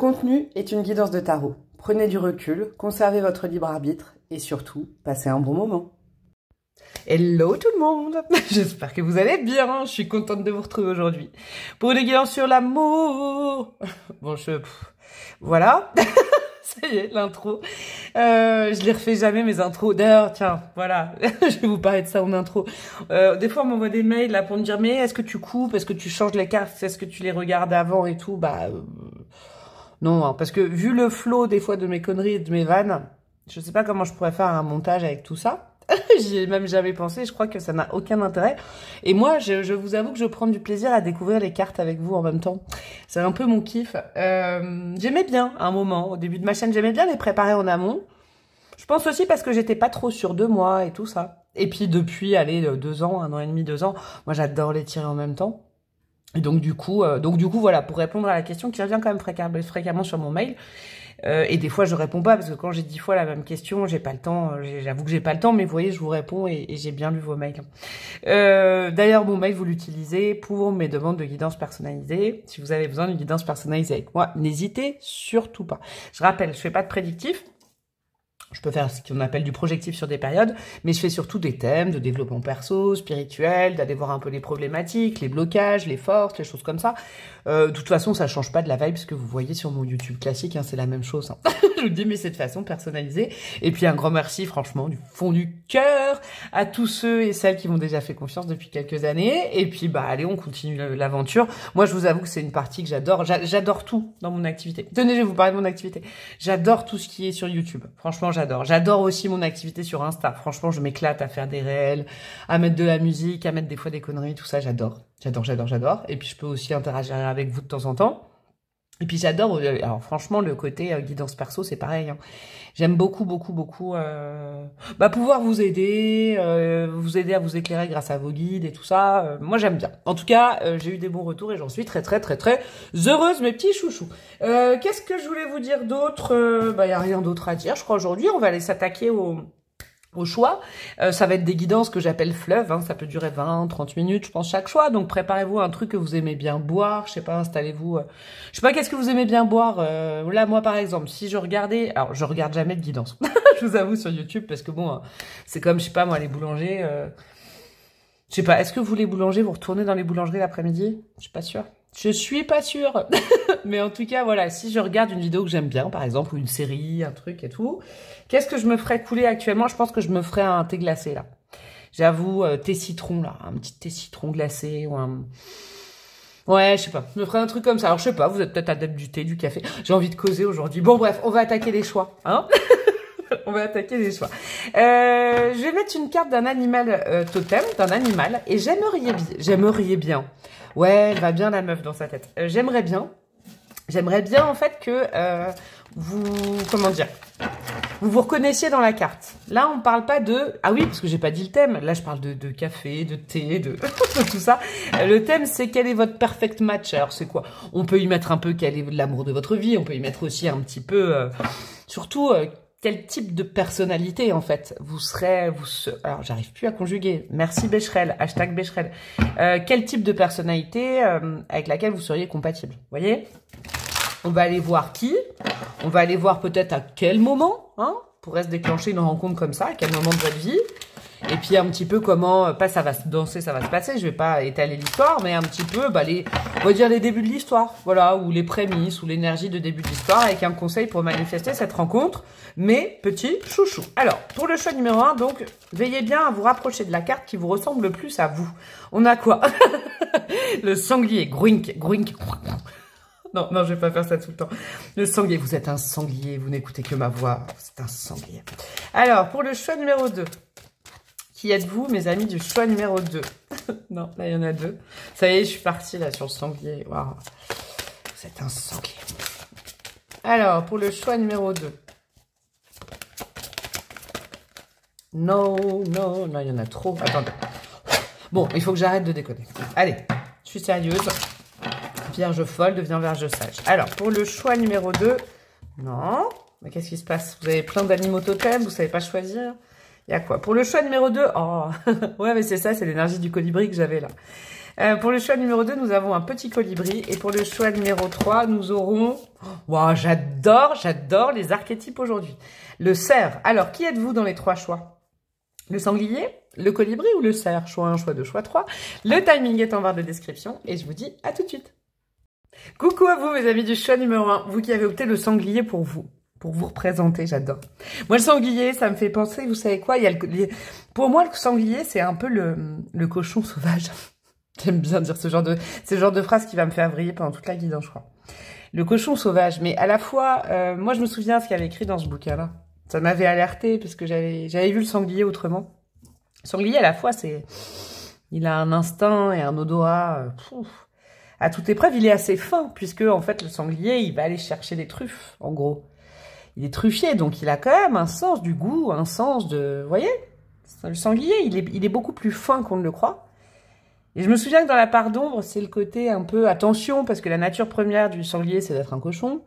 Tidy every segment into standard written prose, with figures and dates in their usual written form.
contenu est une guidance de tarot. Prenez du recul, conservez votre libre arbitre et surtout, passez un bon moment. Hello tout le monde, j'espère que vous allez bien, je suis contente de vous retrouver aujourd'hui pour une guidance sur l'amour. Bon, voilà, ça y est, l'intro. Je les refais jamais mes intros. D'ailleurs, tiens, voilà, je vais vous parler de ça en intro. Des fois, on m'envoie des mails là pour me dire, mais est-ce que tu coupes, est-ce que tu changes les cartes, est-ce que tu les regardes avant et tout. Non, hein, parce que vu le flow des fois de mes conneries et de mes vannes, je sais pas comment je pourrais faire un montage avec tout ça. J'y ai même jamais pensé, je crois que ça n'a aucun intérêt. Et moi, je vous avoue que je prends du plaisir à découvrir les cartes avec vous en même temps. C'est un peu mon kiff. J'aimais bien un moment, au début de ma chaîne, j'aimais bien les préparer en amont. Je pense aussi parce que j'étais pas trop sûre de moi et tout ça. Et puis depuis, allez, 2 ans, 1 an et demi, 2 ans, moi j'adore les tirer en même temps. Et donc du coup, voilà, pour répondre à la question qui revient quand même fréquemment sur mon mail. Et des fois je réponds pas parce que quand j'ai 10 fois la même question, j'ai pas le temps. J'avoue que j'ai pas le temps, mais vous voyez, je vous réponds et j'ai bien lu vos mails. D'ailleurs, mon mail vous l'utilisez pour mes demandes de guidance personnalisée. Si vous avez besoin d'une guidance personnalisée avec moi, n'hésitez surtout pas. Je rappelle, je fais pas de prédictif. Je peux faire ce qu'on appelle du projectif sur des périodes, mais je fais surtout des thèmes de développement perso, spirituel, d'aller voir un peu les problématiques, les blocages, les forces, les choses comme ça. De toute façon, ça change pas de la vibe, ce que vous voyez sur mon YouTube classique, hein, c'est la même chose. Hein. Je vous le dis, mais c'est de façon personnalisée. Et puis un grand merci, franchement, du fond du cœur, à tous ceux et celles qui m'ont déjà fait confiance depuis quelques années. Et puis, allez, on continue l'aventure. Moi, je vous avoue que c'est une partie que j'adore. J'adore tout dans mon activité. Tenez, je vais vous parler de mon activité. J'adore tout ce qui est sur YouTube. Franchement, j'adore. J'adore aussi mon activité sur Insta. Franchement, je m'éclate à faire des réels, à mettre de la musique, à mettre des fois des conneries, tout ça, j'adore. J'adore. Et puis, je peux aussi interagir avec vous de temps en temps. Et puis, j'adore, alors franchement, le côté guidance perso, c'est pareil. Hein. J'aime beaucoup, pouvoir vous aider à vous éclairer grâce à vos guides et tout ça. Moi, j'aime bien. En tout cas, j'ai eu des bons retours et j'en suis très heureuse, mes petits chouchous. Qu'est-ce que je voulais vous dire d'autre? Y a rien d'autre à dire, je crois, aujourd'hui. On va aller s'attaquer au choix. Ça va être des guidances que j'appelle fleuve, hein, ça peut durer 20-30 minutes, je pense, chaque choix. Donc préparez-vous un truc que vous aimez bien boire, je sais pas, installez-vous, je sais pas, qu'est-ce que vous aimez bien boire. Là, moi, par exemple, si je regardais, alors je regarde jamais de guidance, je vous avoue, sur YouTube, parce que bon, c'est comme, je sais pas, moi, les boulangers, je sais pas, est-ce que vous, les boulangers, vous retournez dans les boulangeries l'après-midi? Je suis pas sûre. Mais en tout cas, voilà, si je regarde une vidéo que j'aime bien, par exemple, ou une série, un truc et tout, qu'est-ce que je me ferais couler actuellement? Je pense que je me ferais un thé glacé, là. J'avoue, thé citron, là, un petit thé citron glacé, ou un... Ouais, je sais pas, je me ferais un truc comme ça. Alors, je sais pas, vous êtes peut-être adepte du thé, du café. J'ai envie de causer aujourd'hui. Bon, bref, on va attaquer les choix, hein. On va attaquer les choix. Je vais mettre une carte d'un animal totem, d'un animal, et j'aimerais bien. Ouais, elle va bien la meuf dans sa tête. J'aimerais bien en fait que comment dire, vous vous reconnaissiez dans la carte. Là, on parle pas de... Ah oui, parce que j'ai pas dit le thème. Là, je parle de café, de thé, de tout ça. Le thème, c'est quel est votre perfect match. Alors, c'est quoi? On peut y mettre un peu quel est l'amour de votre vie. On peut y mettre aussi un petit peu... surtout... quel type de personnalité, en fait, alors, j'arrive plus à conjuguer. Merci Becherel, hashtag Becherel. Quel type de personnalité avec laquelle vous seriez compatible, vous voyez? On va aller voir qui. On va aller voir peut-être à quel moment, hein, pourrait se déclencher une rencontre comme ça, à quel moment de votre vie. Et puis un petit peu comment, pas ça va se danser, ça va se passer, je vais pas étaler l'histoire, mais un petit peu, on va dire les débuts de l'histoire, voilà, ou les prémices, ou l'énergie de début de l'histoire, avec un conseil pour manifester cette rencontre, mes petits chouchous. Alors, pour le choix numéro 1, donc, veillez bien à vous rapprocher de la carte qui vous ressemble le plus à vous. On a quoi? Le sanglier, gruink. Non, je vais pas faire ça tout le temps. Le sanglier, vous êtes un sanglier, vous n'écoutez que ma voix, c'est un sanglier. Alors, pour le choix numéro 2, qui êtes-vous, mes amis, du choix numéro 2? Non, là, il y en a 2. Ça y est, je suis partie, là, sur le sanglier. Waouh. Vous êtes un sanglier. Alors, pour le choix numéro 2. Non, il y en a trop. Attendez. Bon, il faut que j'arrête de déconner. Allez, je suis sérieuse. Vierge folle devient vierge sage. Alors, pour le choix numéro 2. Non. Mais qu'est-ce qui se passe? Vous avez plein d'animaux totems, vous savez pas choisir? Il y a quoi? Pour le choix numéro 2, oh, ouais, mais c'est ça, c'est l'énergie du colibri que j'avais là. Pour le choix numéro 2, nous avons un petit colibri. Et pour le choix numéro 3, nous aurons... Wow, j'adore les archétypes aujourd'hui. Le cerf. Alors, qui êtes-vous dans les 3 choix? Le sanglier, le colibri ou le cerf? Choix 1, choix 2, choix 3. Le timing est en barre de description. Et je vous dis à tout de suite. Coucou à vous, mes amis du choix numéro 1. Vous qui avez opté le sanglier pour vous représenter, j'adore. Moi, le sanglier, ça me fait penser, vous savez quoi, pour moi, le sanglier, c'est un peu le cochon sauvage. J'aime bien dire c'est le genre de phrase qui va me faire vriller pendant toute la guidance, je crois. Le cochon sauvage, mais à la fois, moi, je me souviens ce qu'il y avait écrit dans ce bouquin-là. Ça m'avait alerté parce que j'avais vu le sanglier autrement. Le sanglier, à la fois, il a un instinct et un odorat, à toute épreuve, il est assez fin, puisque, en fait, le sanglier, il va aller chercher des truffes, en gros. Il est truffier, donc il a quand même un sens du goût, un sens de... Vous voyez? Le sanglier, il est beaucoup plus fin qu'on ne le croit. Et je me souviens que dans la part d'ombre, c'est le côté un peu... Attention, parce que la nature première du sanglier, c'est d'être un cochon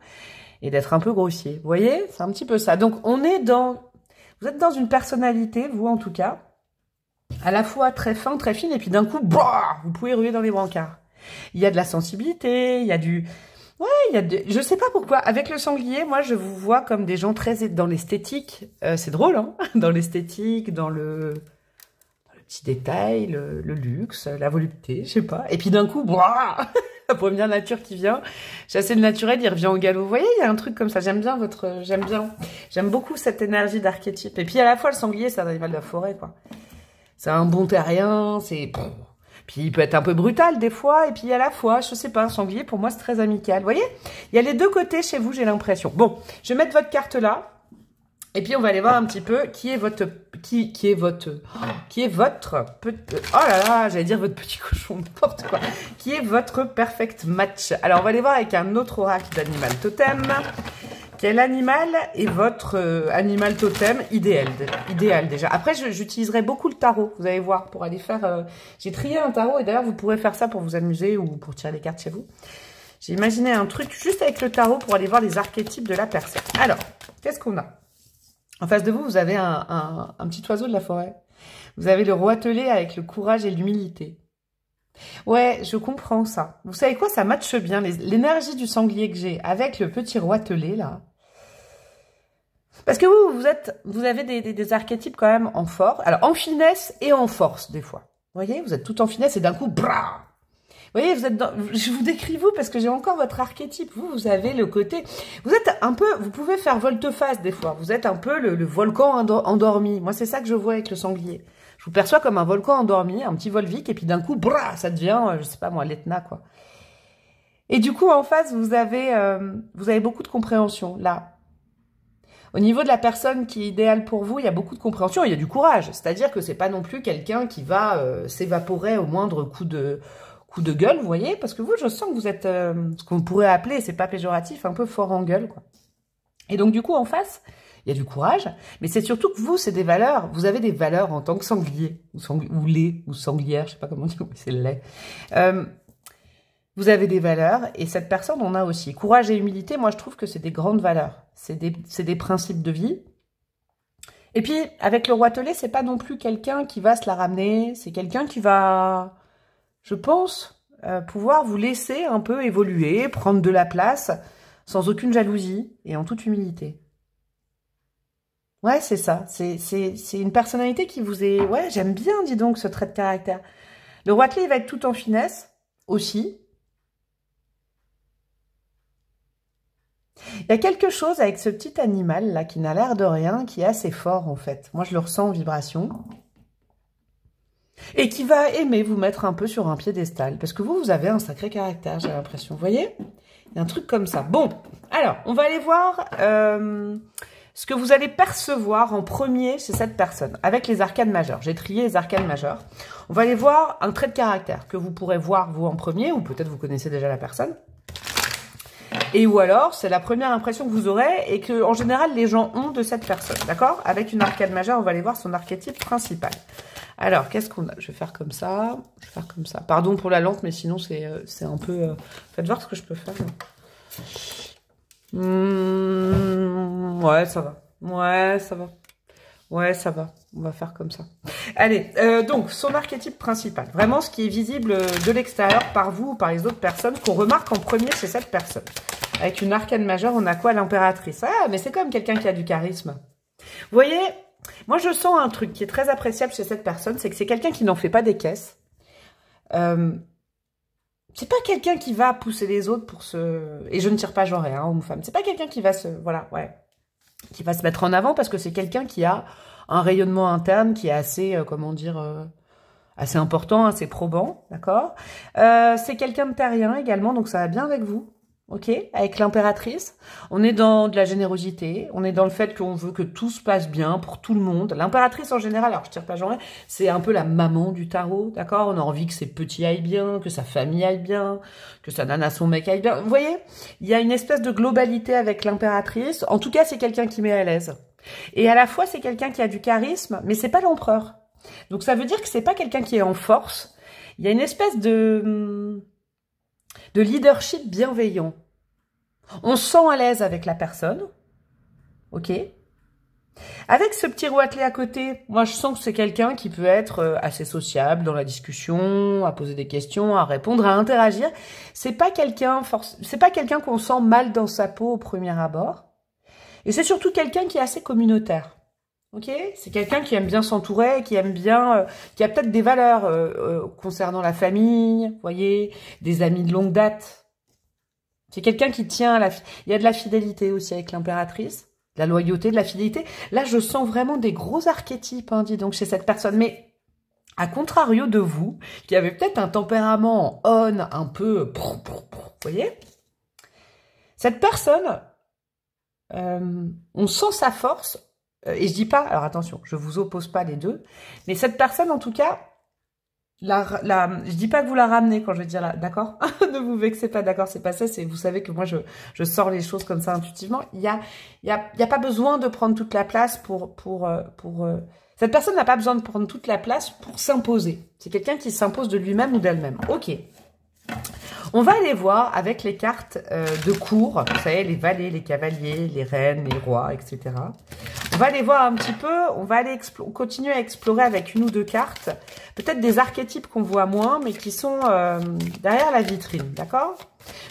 et d'être un peu grossier. Vous voyez? C'est un petit peu ça. Donc, on est dans... Vous êtes dans une personnalité, vous en tout cas, à la fois très fin, très fine, et puis d'un coup, bah, vous pouvez ruer dans les brancards. Il y a de la sensibilité, il y a du... Ouais, je sais pas pourquoi. Avec le sanglier, moi, je vous vois comme des gens très dans l'esthétique. C'est drôle, hein? Dans l'esthétique, dans le petit détail, le luxe, la volupté, je sais pas. Et puis d'un coup, la première nature qui vient, chasser le naturel, il revient au galop. Vous voyez, il y a un truc comme ça. J'aime beaucoup cette énergie d'archétype. Et puis à la fois, le sanglier, c'est un animal de la forêt, quoi. C'est un bon terrien, Puis il peut être un peu brutal des fois, et puis à la fois, je sais pas, un sanglier, pour moi, c'est très amical. Vous voyez? Il y a les deux côtés chez vous, j'ai l'impression. Bon, je vais mettre votre carte là, et puis on va aller voir un petit peu qui est votre... Oh là là, j'allais dire votre petit cochon, n'importe quoi. Qui est votre perfect match. Alors, on va aller voir avec un autre oracle d'animal totem. Quel animal est votre animal totem idéal déjà? Après, j'utiliserai beaucoup le tarot, vous allez voir, pour aller faire... J'ai trié un tarot, et d'ailleurs, vous pourrez faire ça pour vous amuser ou pour tirer les cartes chez vous. J'ai imaginé un truc juste avec le tarot pour aller voir les archétypes de la personne. Alors, qu'est-ce qu'on a? En face de vous, vous avez un petit oiseau de la forêt. Vous avez le roitelet avec le courage et l'humilité. Ouais, je comprends ça. Vous savez quoi? Ça matche bien. L'énergie du sanglier que j'ai avec le petit roitelet, là. Parce que vous avez des archétypes quand même en force. Alors, en finesse et en force, des fois. Vous voyez? Vous êtes tout en finesse et d'un coup, brrr. Vous voyez, je vous décris vous parce que j'ai encore votre archétype. Vous avez le côté... Vous êtes un peu... Vous pouvez faire volte-face des fois. Vous êtes un peu le volcan endormi. Moi, c'est ça que je vois avec le sanglier. Je vous perçois comme un volcan endormi, un petit Volvic, et puis d'un coup, brrr, ça devient, je sais pas moi, l'Etna, quoi. Et du coup, en face, vous avez beaucoup de compréhension, là. Au niveau de la personne qui est idéale pour vous, il y a beaucoup de compréhension, il y a du courage. C'est-à-dire que c'est pas non plus quelqu'un qui va s'évaporer au moindre coup de gueule, vous voyez? Parce que vous, je sens que vous êtes ce qu'on pourrait appeler, c'est pas péjoratif, un peu fort en gueule, quoi. Et donc, du coup, en face, il y a du courage, mais c'est surtout que vous, c'est des valeurs. Vous avez des valeurs en tant que sanglier, ou lait, ou sanglière, je sais pas comment dire, c'est le lait. Vous avez des valeurs, et cette personne en a aussi. Courage et humilité, moi, je trouve que c'est des grandes valeurs. C'est des principes de vie. Et puis, avec le roitelet, c'est pas non plus quelqu'un qui va se la ramener. C'est quelqu'un qui va, je pense, pouvoir vous laisser un peu évoluer, prendre de la place, sans aucune jalousie et en toute humilité. Ouais, c'est ça. C'est une personnalité qui vous est... Ouais, j'aime bien, dis donc, ce trait de caractère. Le roitelet, il va être tout en finesse, aussi. Il y a quelque chose avec ce petit animal, là, qui n'a l'air de rien, qui est assez fort, en fait. Moi, je le ressens en vibration. Et qui va aimer vous mettre un peu sur un piédestal. Parce que vous avez un sacré caractère, j'ai l'impression. Vous voyez? Il y a un truc comme ça. Bon, alors, on va aller voir ce que vous allez percevoir en premier chez cette personne, avec les arcanes majeures. J'ai trié les arcanes majeures. On va aller voir un trait de caractère que vous pourrez voir, vous, en premier, ou peut-être vous connaissez déjà la personne. Et ou alors, c'est la première impression que vous aurez et que, en général, les gens ont de cette personne, d'accord? Avec une arcane majeure, on va aller voir son archétype principal. Alors, qu'est-ce qu'on a? Je vais faire comme ça, je vais faire comme ça. Pardon pour la lampe, mais sinon, c'est un peu... Faites voir ce que je peux faire. Ouais, ça va. Ouais, ça va. Ouais, ça va. On va faire comme ça. Allez, donc, son archétype principal. Vraiment, ce qui est visible de l'extérieur par vous ou par les autres personnes, qu'on remarque en premier chez cette personne. Avec une arcane majeure, on a quoi? L'impératrice. Ah, mais c'est comme quelqu'un qui a du charisme. Vous voyez, moi, je sens un truc qui est très appréciable chez cette personne, c'est que c'est quelqu'un qui n'en fait pas des caisses. C'est pas quelqu'un qui va pousser les autres pour se... Et je ne tire pas genre, hein, homme ou femme. C'est pas quelqu'un qui va se... Voilà, ouais. Qui va se mettre en avant parce que c'est quelqu'un qui a un rayonnement interne qui est assez, comment dire, assez important, assez probant, d'accord. C'est quelqu'un de terrien également, donc ça va bien avec vous, ok. Avec l'impératrice, on est dans de la générosité, on est dans le fait qu'on veut que tout se passe bien pour tout le monde. L'impératrice en général, alors je tire pas genre, c'est un peu la maman du tarot, d'accord. On a envie que ses petits aillent bien, que sa famille aille bien, que sa nana, son mec aille bien. Vous voyez, il y a une espèce de globalité avec l'impératrice. En tout cas, c'est quelqu'un qui met à l'aise. Et à la fois, c'est quelqu'un qui a du charisme, mais c'est pas l'empereur. Donc ça veut dire que c'est pas quelqu'un qui est en force. Il y a une espèce de leadership bienveillant. On se sent à l'aise avec la personne, ok. Avec ce petit roi clé à côté, moi je sens que c'est quelqu'un qui peut être assez sociable dans la discussion, à poser des questions, à répondre, à interagir. C'est pas quelqu'un qu'on sent mal dans sa peau au premier abord. Et c'est surtout quelqu'un qui est assez communautaire. Ok, c'est quelqu'un qui aime bien s'entourer, qui aime bien, qui a peut-être des valeurs concernant la famille, vous voyez, des amis de longue date. C'est quelqu'un qui tient à la... Il y a de la fidélité aussi avec l'impératrice, de la loyauté, de la fidélité. Là, je sens vraiment des gros archétypes, hein, dis donc, chez cette personne. Mais à contrario de vous, qui avez peut-être un tempérament on, un peu... Vous voyez, cette personne, on sent sa force. Et je dis pas, alors attention, je vous oppose pas les deux, mais cette personne, en tout cas, je dis pas que vous la ramenez quand je vais dire là, d'accord. Ne vous vexez pas, d'accord, c'est pas ça, c'est, vous savez que moi, je sors les choses comme ça intuitivement. Il y a pas besoin de prendre toute la place cette personne n'a pas besoin de prendre toute la place pour s'imposer. C'est quelqu'un qui s'impose de lui-même ou d'elle-même. Ok. On va aller voir avec les cartes de cour, vous savez, les valets, les cavaliers, les reines, les rois, etc. On va aller voir un petit peu, on va aller continuer à explorer avec une ou deux cartes, peut-être des archétypes qu'on voit moins, mais qui sont derrière la vitrine, d'accord?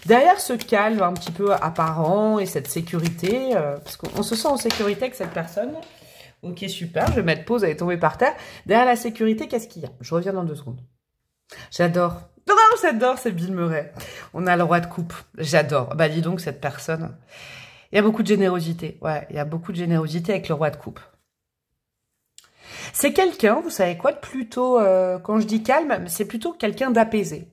Derrière ce calme un petit peu apparent et cette sécurité, parce qu'on se sent en sécurité avec cette personne. Ok, super, je vais mettre pause, elle est tombée par terre. Derrière la sécurité, qu'est-ce qu'il y a? Je reviens dans 2 secondes. J'adore. Non, j'adore, c'est Bill Murray. On a le roi de coupe. J'adore. Bah, dis donc, cette personne. Il y a beaucoup de générosité. Ouais, il y a beaucoup de générosité avec le roi de coupe. C'est quelqu'un, vous savez quoi, de plutôt, quand je dis calme, c'est plutôt quelqu'un d'apaisé.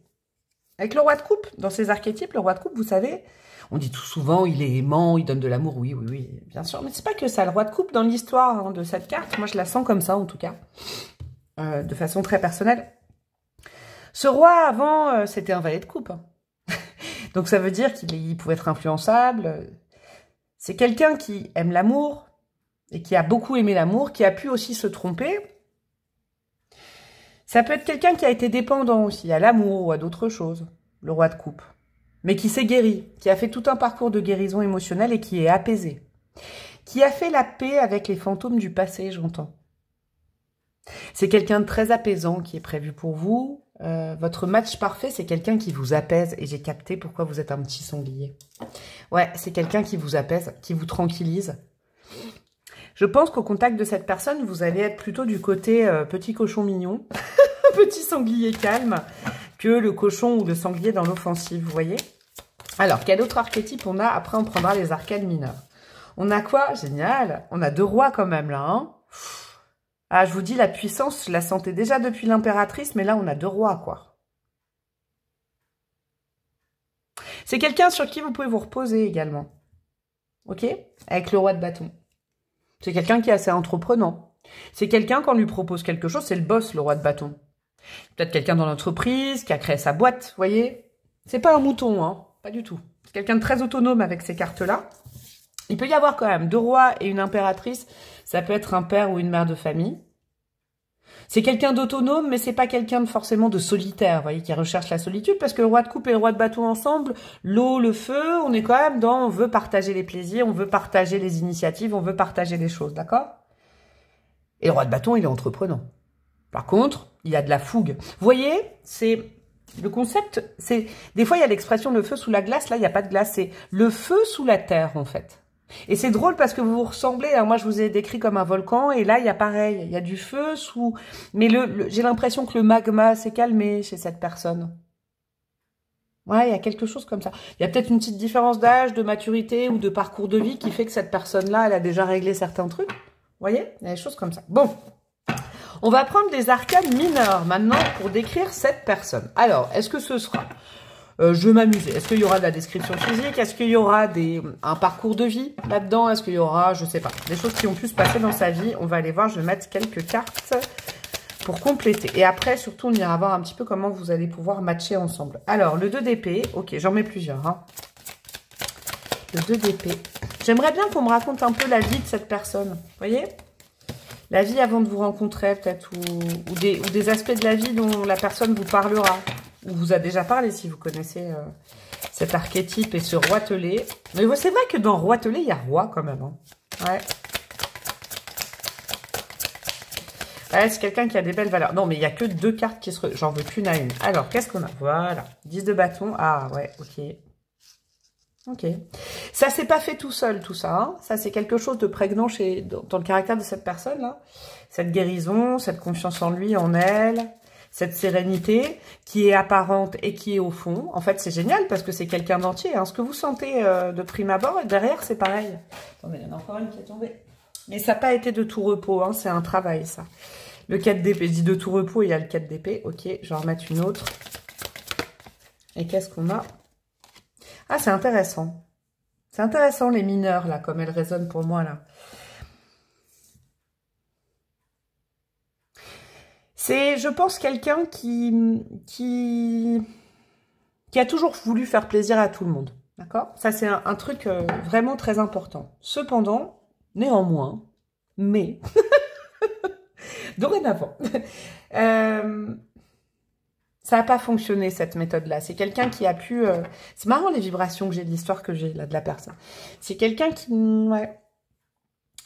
Avec le roi de coupe, dans ses archétypes, le roi de coupe, vous savez, on dit tout souvent, il est aimant, il donne de l'amour. Oui, oui, oui, bien sûr. Mais c'est pas que ça, le roi de coupe, dans l'histoire de cette carte, moi, je la sens comme ça, en tout cas. De façon très personnelle. Ce roi, avant, c'était un valet de coupe. Donc, ça veut dire qu'il pouvait être influençable. C'est quelqu'un qui aime l'amour et qui a beaucoup aimé l'amour, qui a pu aussi se tromper. Ça peut être quelqu'un qui a été dépendant aussi à l'amour ou à d'autres choses, le roi de coupe. Mais qui s'est guéri, qui a fait tout un parcours de guérison émotionnelle et qui est apaisé. Qui a fait la paix avec les fantômes du passé, j'entends. C'est quelqu'un de très apaisant qui est prévu pour vous. Votre match parfait, c'est quelqu'un qui vous apaise. Et j'ai capté pourquoi vous êtes un petit sanglier. Ouais, c'est quelqu'un qui vous apaise, qui vous tranquillise. Je pense qu'au contact de cette personne, vous allez être plutôt du côté petit cochon mignon, petit sanglier calme, que le cochon ou le sanglier dans l'offensive, vous voyez. Alors, quel autre archétype on a? Après, on prendra les arcanes mineurs. On a quoi? Génial. On a 2 rois quand même, là, hein. Ah, je vous dis, la puissance, je la sentais déjà depuis l'impératrice, mais là, on a 2 rois, quoi. C'est quelqu'un sur qui vous pouvez vous reposer également. Ok? Avec le roi de bâton. C'est quelqu'un qui est assez entreprenant. C'est quelqu'un, quand on lui propose quelque chose, c'est le boss, le roi de bâton. Peut-être quelqu'un dans l'entreprise, qui a créé sa boîte, vous voyez? C'est pas un mouton, hein. Pas du tout. C'est quelqu'un de très autonome avec ces cartes-là. Il peut y avoir quand même 2 rois et une impératrice. Ça peut être un père ou une mère de famille. C'est quelqu'un d'autonome, mais c'est pas quelqu'un de forcément de solitaire, vous voyez, qui recherche la solitude, parce que le roi de coupe et le roi de bâton ensemble, l'eau, le feu, on est quand même dans, on veut partager les plaisirs, on veut partager les initiatives, on veut partager les choses, d'accord? Et le roi de bâton, il est entreprenant. Par contre, il y a de la fougue. Vous voyez, c'est le concept, c'est des fois il y a l'expression le feu sous la glace, là il n'y a pas de glace, c'est le feu sous la terre en fait. Et c'est drôle parce que vous vous ressemblez, alors moi je vous ai décrit comme un volcan et là il y a pareil, il y a du feu sous... Mais j'ai l'impression que le magma s'est calmé chez cette personne. Ouais, il y a quelque chose comme ça. Il y a peut-être une petite différence d'âge, de maturité ou de parcours de vie qui fait que cette personne-là, elle a déjà réglé certains trucs. Vous voyez, il y a des choses comme ça. Bon. On va prendre des arcanes mineurs maintenant pour décrire cette personne. Alors, est-ce que ce sera... je vais m'amuser. Est-ce qu'il y aura de la description physique? Est-ce qu'il y aura un parcours de vie là-dedans? Est-ce qu'il y aura, je sais pas, des choses qui ont pu se passer dans sa vie? On va aller voir, je vais mettre quelques cartes pour compléter. Et après, surtout, on ira voir un petit peu comment vous allez pouvoir matcher ensemble. Alors, le 2 d'épée. Ok, j'en mets plusieurs. Hein. Le 2 d'épée. J'aimerais bien qu'on me raconte un peu la vie de cette personne. Vous voyez? La vie avant de vous rencontrer, peut-être, ou des aspects de la vie dont la personne vous parlera, ou vous a déjà parlé, si vous connaissez cet archétype et ce roi telé. Mais c'est vrai que dans roi telé, il y a roi quand même. Hein. Ouais. Ouais, c'est quelqu'un qui a des belles valeurs. Non, mais il n'y a que 2 cartes qui se... J'en veux qu'une à une. Alors, qu'est-ce qu'on a? Voilà. 10 de bâton. Ah, ouais, ok. Ok. Ça s'est pas fait tout seul, tout ça. Hein. Ça, c'est quelque chose de prégnant dans le caractère de cette personne-là. Cette guérison, cette confiance en lui, en elle, cette sérénité qui est apparente et qui est au fond. En fait, c'est génial parce que c'est quelqu'un d'entier. Hein. Ce que vous sentez de prime abord, et derrière, c'est pareil. Attendez, il y en a encore une qui est tombée. Mais ça n'a pas été de tout repos. Hein. C'est un travail, ça. Le 4 d'épée. Je dis de tout repos, il y a le 4 d'épée. Ok, je vais en remettre une autre. Et qu'est-ce qu'on a? Ah, c'est intéressant. C'est intéressant, les mineurs, là, comme elles résonnent pour moi, là. C'est, je pense, quelqu'un qui a toujours voulu faire plaisir à tout le monde. D'accord? Ça, c'est un truc vraiment très important. Cependant, néanmoins, mais, dorénavant, ça n'a pas fonctionné, cette méthode-là. C'est quelqu'un qui a pu... C'est marrant, les vibrations que j'ai, de l'histoire que j'ai, là, de la personne. C'est quelqu'un qui... Ouais.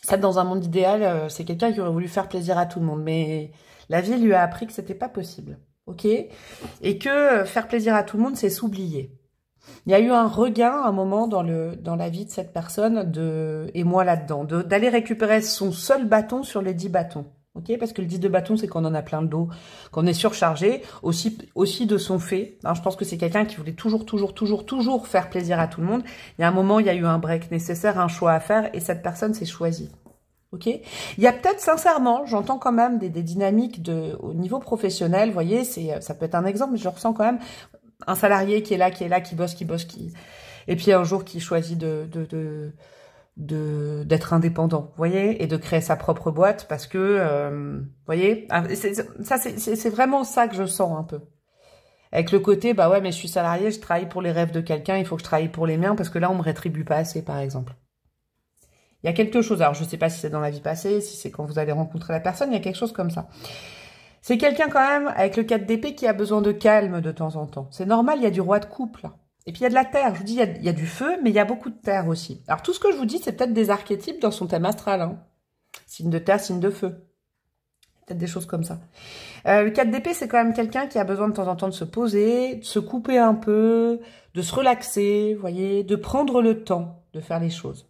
Ça, dans un monde idéal, c'est quelqu'un qui aurait voulu faire plaisir à tout le monde. Mais la vie lui a appris que c'était pas possible. Ok? Et que faire plaisir à tout le monde, c'est s'oublier. Il y a eu un regain, un moment, dans la vie de cette personne, et moi là-dedans, d'aller récupérer son seul bâton sur les 10 bâtons. Okay, parce que le 10 de bâton, c'est qu'on en a plein le dos, qu'on est surchargé, aussi de son fait. Alors, je pense que c'est quelqu'un qui voulait toujours faire plaisir à tout le monde. Il y a un moment, il y a eu un break nécessaire, un choix à faire, et cette personne s'est choisie. Ok. Il y a peut-être, sincèrement, j'entends quand même des dynamiques au niveau professionnel. Vous voyez, ça peut être un exemple, mais je ressens quand même un salarié qui est là, qui bosse, et puis un jour qui choisit d'être indépendant, vous voyez, et de créer sa propre boîte parce que, vous voyez, c'est vraiment ça que je sens un peu. Avec le côté, bah ouais, mais je suis salarié, je travaille pour les rêves de quelqu'un, il faut que je travaille pour les miens parce que là, on me rétribue pas assez, par exemple. Il y a quelque chose, alors je sais pas si c'est dans la vie passée, si c'est quand vous allez rencontrer la personne, il y a quelque chose comme ça. C'est quelqu'un quand même, avec le 4 d'épée, qui a besoin de calme de temps en temps. C'est normal, il y a du roi de coupe, là. Et puis, il y a de la terre. Je vous dis, il y a du feu, mais il y a beaucoup de terre aussi. Alors, tout ce que je vous dis, c'est peut-être des archétypes dans son thème astral. Hein. Signe de terre, signe de feu. Peut-être des choses comme ça. Le 4 d'épée, c'est quand même quelqu'un qui a besoin de temps en temps de se poser, de se couper un peu, de se relaxer, vous voyez, de prendre le temps de faire les choses.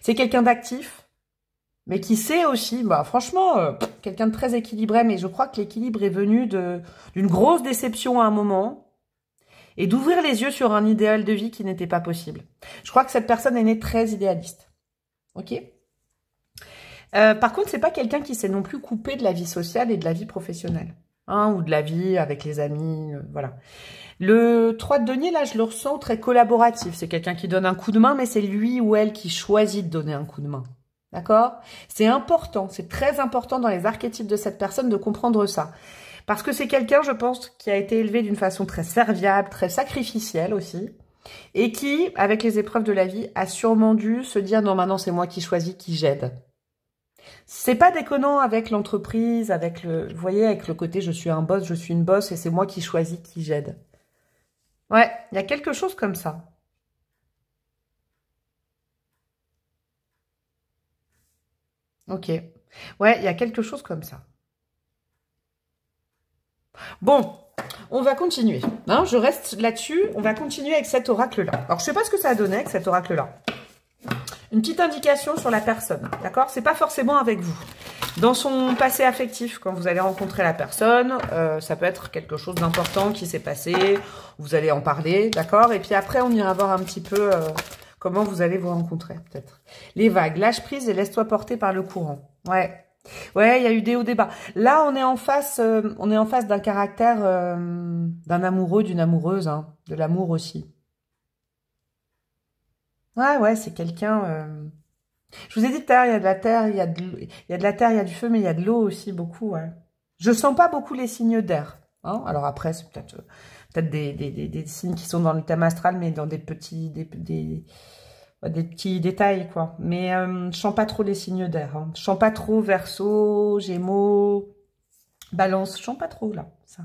C'est quelqu'un d'actif, mais qui sait aussi, bah franchement, quelqu'un de très équilibré, mais je crois que l'équilibre est venu d'une grosse déception à un moment, et d'ouvrir les yeux sur un idéal de vie qui n'était pas possible. Je crois que cette personne est née très idéaliste. Ok? Par contre, c'est pas quelqu'un qui s'est non plus coupé de la vie sociale et de la vie professionnelle. Hein, ou de la vie avec les amis, voilà. Le 3 de denier, là, je le ressens très collaboratif. C'est quelqu'un qui donne un coup de main, mais c'est lui ou elle qui choisit de donner un coup de main. D'accord? C'est important, c'est très important dans les archétypes de cette personne de comprendre ça. Parce que c'est quelqu'un, je pense, qui a été élevé d'une façon très serviable, très sacrificielle aussi. Et qui, avec les épreuves de la vie, a sûrement dû se dire « Non, maintenant, c'est moi qui choisis, qui j'aide. » C'est pas déconnant avec l'entreprise, vous voyez, avec le côté « Je suis un boss, je suis une boss et c'est moi qui choisis, qui j'aide. » Ouais, il y a quelque chose comme ça. Ok. Ouais, il y a quelque chose comme ça. Bon, on va continuer. Hein, je reste là-dessus. On va continuer avec cet oracle-là. Alors, je sais pas ce que ça a donné avec cet oracle-là. Une petite indication sur la personne, d'accord? C'est pas forcément avec vous. Dans son passé affectif, quand vous allez rencontrer la personne, ça peut être quelque chose d'important qui s'est passé. Vous allez en parler, d'accord? Et puis après, on ira voir un petit peu comment vous allez vous rencontrer, peut-être. Les vagues, lâche prise et laisse-toi porter par le courant. Ouais. Ouais, il y a eu des hauts débats. Là, on est en face d'un caractère, d'un amoureux, d'une amoureuse, hein, de l'amour aussi. Ouais, c'est quelqu'un. Je vous ai dit tout à l'heure, il y a de la terre, il y a de la terre, il y a du feu, mais il y a de l'eau aussi beaucoup. Ouais. Je sens pas beaucoup les signes d'air. Hein. Alors après, c'est peut-être des signes qui sont dans le thème astral, mais dans des petits détails, quoi. Mais je sens pas trop les signes d'air. Hein. Je sens pas trop Verseau, Gémeaux, Balance. Je sens pas trop là, ça.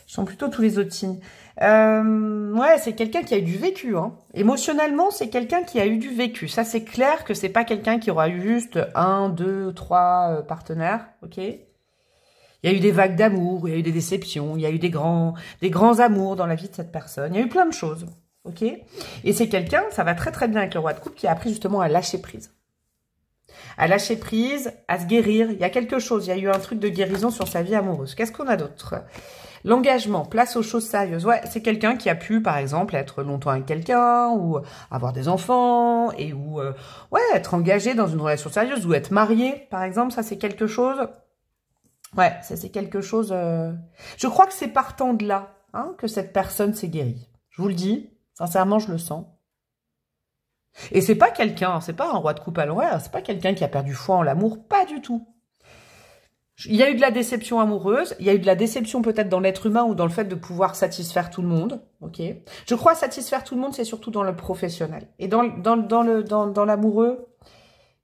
Je sens plutôt tous les autres signes. Ouais, c'est quelqu'un qui a eu du vécu. Hein. Émotionnellement, c'est quelqu'un qui a eu du vécu. Ça, c'est clair que c'est pas quelqu'un qui aura eu juste 1, 2, 3 partenaires. Ok. Il y a eu des vagues d'amour, il y a eu des déceptions, il y a eu des grands amours dans la vie de cette personne. Il y a eu plein de choses. Ok. Et c'est quelqu'un, ça va très très bien avec le roi de coupe, qui a appris justement à lâcher prise. À lâcher prise, à se guérir. Il y a quelque chose, il y a eu un truc de guérison sur sa vie amoureuse. Qu'est-ce qu'on a d'autre ? L'engagement, place aux choses sérieuses. Ouais, c'est quelqu'un qui a pu, par exemple, être longtemps avec quelqu'un, ou avoir des enfants, et ou ouais, être engagé dans une relation sérieuse, ou être marié, par exemple. Ça, c'est quelque chose. Ouais, ça, c'est quelque chose. Je crois que c'est partant de là, hein, que cette personne s'est guérie. Je vous le dis, sincèrement, je le sens. Et c'est pas quelqu'un, c'est pas un roi de coupe à l'envers, c'est pas quelqu'un qui a perdu foi en l'amour, pas du tout. Il y a eu de la déception amoureuse, il y a eu de la déception peut-être dans l'être humain ou dans le fait de pouvoir satisfaire tout le monde, ok. Je crois satisfaire tout le monde, c'est surtout dans le professionnel. Et dans l'amoureux,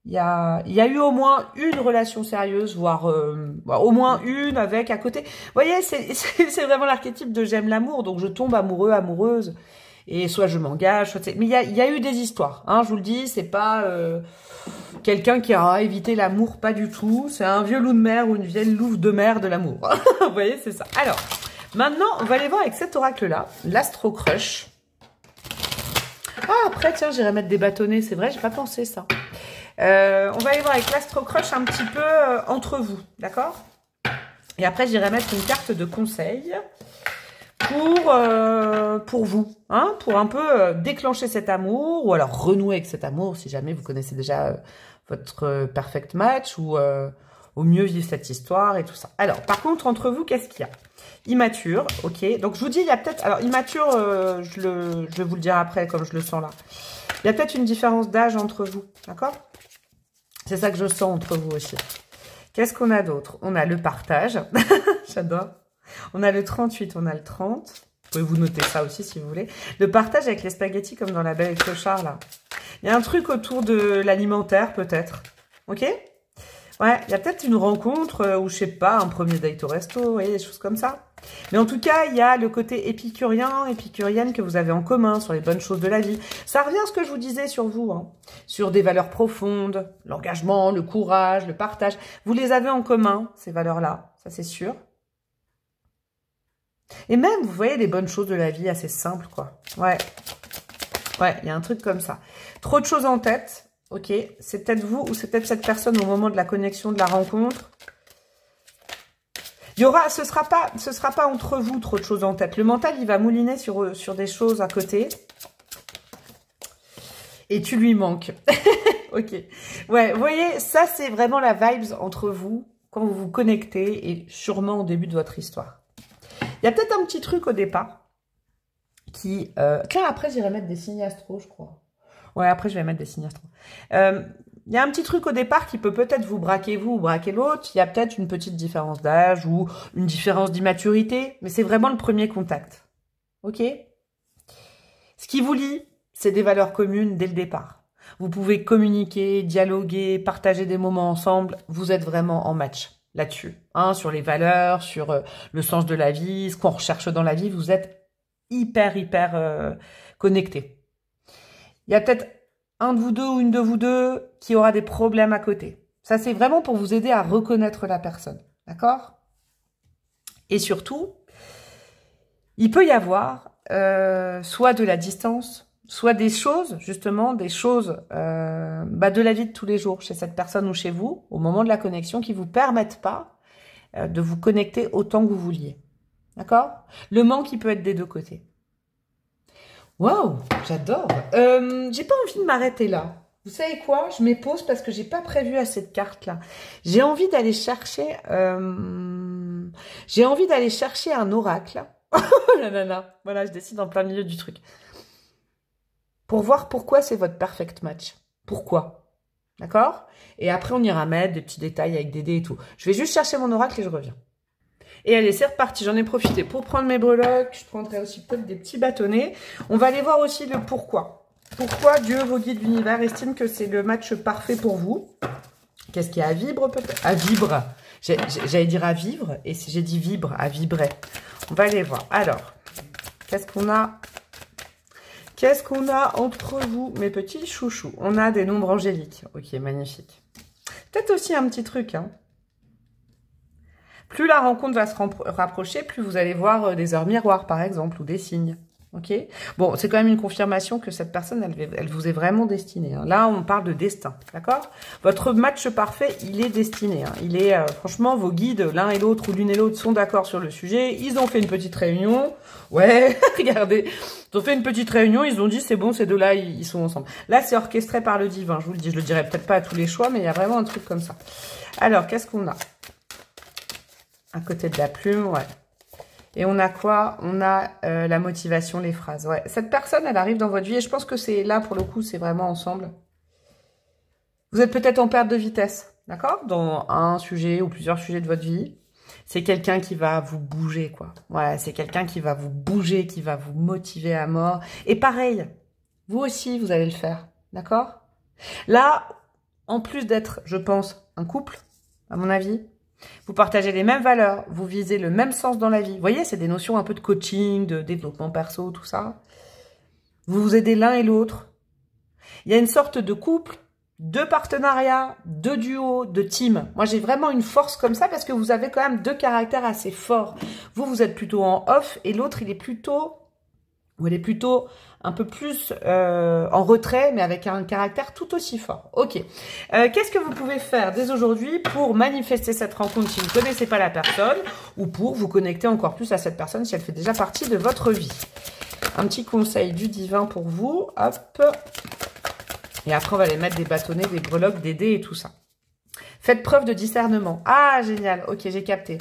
il y a eu au moins une relation sérieuse, voire au moins une avec à côté. Vous voyez, c'est vraiment l'archétype de j'aime l'amour, donc je tombe amoureux, amoureuse, et soit je m'engage, soit mais il y a eu des histoires, hein, je vous le dis, c'est pas... quelqu'un qui aura évité l'amour, pas du tout. C'est un vieux loup de mer ou une vieille louve de mer de l'amour. Vous voyez, c'est ça. Alors, maintenant, on va aller voir avec cet oracle-là, l'Astro Crush. Ah, après, tiens, j'irai mettre des bâtonnets. C'est vrai, j'ai pas pensé ça. On va aller voir avec l'Astro Crush un petit peu entre vous, d'accord? Et après, j'irai mettre une carte de conseil pour vous, hein, pour un peu déclencher cet amour, ou alors renouer avec cet amour, si jamais vous connaissez déjà votre perfect match, ou au mieux vivre cette histoire et tout ça. Alors, par contre, entre vous, qu'est-ce qu'il y a? Immature, ok. Donc, je vous dis, il y a peut-être... Alors, immature, je vais vous le dire après, comme je le sens là. Il y a peut-être une différence d'âge entre vous, d'accord? C'est ça que je sens entre vous aussi. Qu'est-ce qu'on a d'autre? On a le partage. J'adore. On a le 38, on a le 30. Vous pouvez vous noter ça aussi si vous voulez. Le partage avec les spaghettis comme dans La Belle et le Clochard, là. Il y a un truc autour de l'alimentaire, peut-être. Ok? Ouais, il y a peut-être une rencontre ou je sais pas, un premier date au resto, vous voyez, des choses comme ça. Mais en tout cas, il y a le côté épicurien, épicurienne que vous avez en commun sur les bonnes choses de la vie. Ça revient à ce que je vous disais sur vous, hein. Sur des valeurs profondes, l'engagement, le courage, le partage. Vous les avez en commun, ces valeurs-là, ça c'est sûr. Et même, vous voyez, des bonnes choses de la vie assez simples, quoi. Ouais. Ouais, il y a un truc comme ça. Trop de choses en tête. Ok, c'est peut-être vous ou c'est peut-être cette personne au moment de la connexion, de la rencontre. Il y aura, ce sera pas entre vous trop de choses en tête. Le mental, il va mouliner sur des choses à côté. Et tu lui manques. Ok. Ouais, vous voyez, ça c'est vraiment la vibes entre vous quand vous vous connectez et sûrement au début de votre histoire. Il y a peut-être un petit truc au départ qui... Tiens, après j'irai mettre des signes astro, je crois. Ouais, après, je vais mettre des signes astro. Il y a un petit truc au départ qui peut peut-être vous braquer vous ou braquer l'autre. Il y a peut-être une petite différence d'âge ou une différence d'immaturité. Mais c'est vraiment le premier contact. Ok? Ce qui vous lie, c'est des valeurs communes dès le départ. Vous pouvez communiquer, dialoguer, partager des moments ensemble. Vous êtes vraiment en match là-dessus. Hein, sur les valeurs, sur le sens de la vie, ce qu'on recherche dans la vie. Vous êtes hyper connectés. Il y a peut-être un de vous deux ou une de vous deux qui aura des problèmes à côté. Ça, c'est vraiment pour vous aider à reconnaître la personne. D'accord? Et surtout, il peut y avoir soit de la distance, soit des choses, justement, des choses de la vie de tous les jours chez cette personne ou chez vous, au moment de la connexion, qui vous permettent pas de vous connecter autant que vous vouliez. D'accord? Le manque, il peut être des deux côtés. Waouh, j'adore. J'ai pas envie de m'arrêter là. Vous savez quoi? Je m'épose parce que j'ai pas prévu à cette carte-là. J'ai envie d'aller chercher... J'ai envie d'aller chercher un oracle. Oh la nana. Voilà, je décide en plein milieu du truc. Pour voir pourquoi c'est votre perfect match. Pourquoi? D'accord? Et après, on ira mettre des petits détails avec des dés et tout. Je vais juste chercher mon oracle et je reviens. Et allez, c'est reparti. J'en ai profité pour prendre mes breloques. Je prendrai aussi peut-être des petits bâtonnets. On va aller voir aussi le pourquoi. Pourquoi Dieu, vos guides de l'univers, estiment que c'est le match parfait pour vous? Qu'est-ce qu'il y a à vibrer peut-être? À vibrer. J'allais dire à vivre, et si j'ai dit vibre, à vibrer. On va aller voir. Alors, qu'est-ce qu'on a? Qu'est-ce qu'on a entre vous, mes petits chouchous? On a des nombres angéliques. Ok, magnifique. Peut-être aussi un petit truc, hein. Plus la rencontre va se rapprocher, plus vous allez voir des heures miroirs, par exemple, ou des signes. Ok. Bon, c'est quand même une confirmation que cette personne, elle vous est vraiment destinée. Hein. Là, on parle de destin, d'accord? Votre match parfait, il est destiné. Hein. Il est, franchement, vos guides, l'un et l'autre ou l'une et l'autre sont d'accord sur le sujet. Ils ont fait une petite réunion. Ouais, regardez. Ils ont fait une petite réunion. Ils ont dit, c'est bon, ces deux-là, ils sont ensemble. Là, c'est orchestré par le divin. Je vous le dis, je le dirai peut-être pas à tous les choix, mais il y a vraiment un truc comme ça. Alors, qu'est-ce qu'on a? À côté de la plume, ouais. Et on a quoi? On a la motivation, les phrases. Ouais. Cette personne, elle arrive dans votre vie et je pense que c'est là, pour le coup, c'est vraiment ensemble. Vous êtes peut-être en perte de vitesse, d'accord? Dans un sujet ou plusieurs sujets de votre vie. C'est quelqu'un qui va vous bouger, quoi. Ouais, c'est quelqu'un qui va vous bouger, qui va vous motiver à mort. Et pareil, vous aussi, vous allez le faire, d'accord? Là, en plus d'être, je pense, un couple, à mon avis, vous partagez les mêmes valeurs, vous visez le même sens dans la vie. Vous voyez, c'est des notions un peu de coaching, de développement perso, tout ça. Vous vous aidez l'un et l'autre. Il y a une sorte de couple, de partenariat, de duo, de team. Moi, j'ai vraiment une force comme ça parce que vous avez quand même deux caractères assez forts. Vous, vous êtes plutôt en off et l'autre, il est plutôt... Ou elle est plutôt un peu plus en retrait, mais avec un caractère tout aussi fort. Ok. Qu'est-ce que vous pouvez faire dès aujourd'hui pour manifester cette rencontre si vous ne connaissez pas la personne ou pour vous connecter encore plus à cette personne si elle fait déjà partie de votre vie? Un petit conseil du divin pour vous. Hop. Et après, on va aller mettre des bâtonnets, des breloques, des dés et tout ça. Faites preuve de discernement. Ah, génial. Ok, j'ai capté.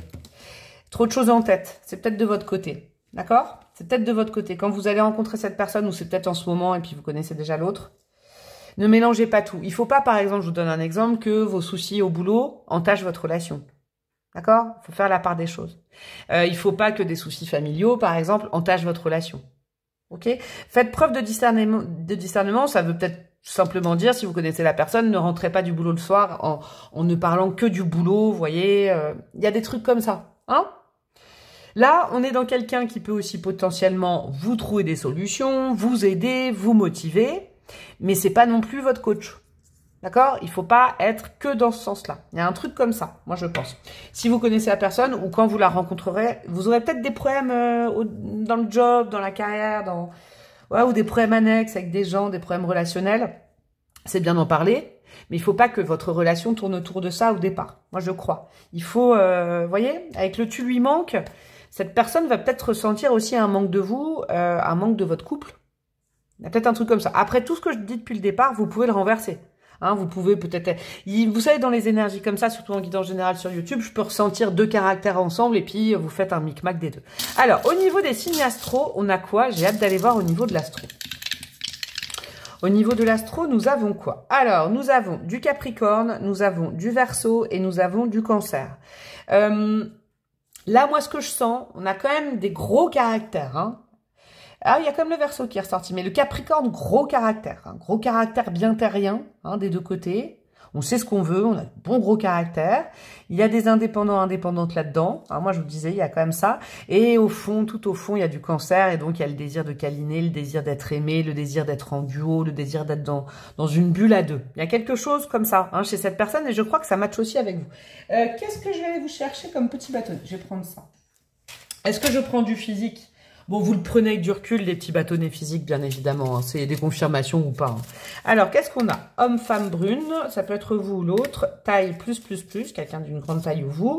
Trop de choses en tête. C'est peut-être de votre côté. D'accord? C'est peut-être de votre côté. Quand vous allez rencontrer cette personne, ou c'est peut-être en ce moment, et puis vous connaissez déjà l'autre, ne mélangez pas tout. Il ne faut pas, par exemple, je vous donne un exemple, que vos soucis au boulot entachent votre relation. D'accord? Il faut faire la part des choses. Il ne faut pas que des soucis familiaux, par exemple, entachent votre relation. Ok? Faites preuve de discernement. Ça veut peut-être simplement dire, si vous connaissez la personne, ne rentrez pas du boulot le soir en ne parlant que du boulot. Vous voyez, il y a des trucs comme ça. Hein? Là, on est dans quelqu'un qui peut aussi potentiellement vous trouver des solutions, vous aider, vous motiver, mais c'est pas non plus votre coach. D'accord? Il faut pas être que dans ce sens-là. Il y a un truc comme ça, moi je pense. Si vous connaissez la personne ou quand vous la rencontrerez, vous aurez peut-être des problèmes dans le job, dans la carrière, ou des problèmes annexes avec des gens, des problèmes relationnels. C'est bien d'en parler, mais il faut pas que votre relation tourne autour de ça au départ. Moi je crois. Il faut, voyez, avec le tu lui manque. Cette personne va peut-être ressentir aussi un manque de vous, un manque de votre couple. Il y a peut-être un truc comme ça. Après, tout ce que je dis depuis le départ, vous pouvez le renverser. Hein, vous pouvez peut-être... Vous savez, dans les énergies comme ça, surtout en guidance générale sur YouTube, je peux ressentir deux caractères ensemble et puis vous faites un micmac des deux. Alors, au niveau des signes astro, on a quoi? J'ai hâte d'aller voir au niveau de l'astro. Au niveau de l'astro, nous avons quoi? Alors, nous avons du Capricorne, nous avons du Verseau et nous avons du Cancer. Là, moi, ce que je sens, on a quand même des gros caractères. Hein. Ah, il y a quand même le Verseau qui est ressorti. Mais le Capricorne, gros caractère. Hein, gros caractère bien terrien, hein, des deux côtés. on sait ce qu'on veut, on a de bons gros caractères. Il y a des indépendants, indépendantes là-dedans. Alors moi, je vous disais, il y a quand même ça. Et au fond, tout au fond, il y a du cancer. Et donc, il y a le désir de câliner, le désir d'être aimé, le désir d'être en duo, le désir d'être dans une bulle à deux. Il y a quelque chose comme ça chez cette personne. Et je crois que ça matche aussi avec vous. Qu'est-ce que je vais aller vous chercher comme petit bâtonnet? Je vais prendre ça. Est-ce que je prends du physique? Bon, vous le prenez avec du recul, les petits bâtonnets physiques, bien évidemment. C'est des confirmations ou pas. Alors, qu'est-ce qu'on a? Homme, femme, brune. Ça peut être vous ou l'autre. Taille, plus, quelqu'un d'une grande taille ou vous.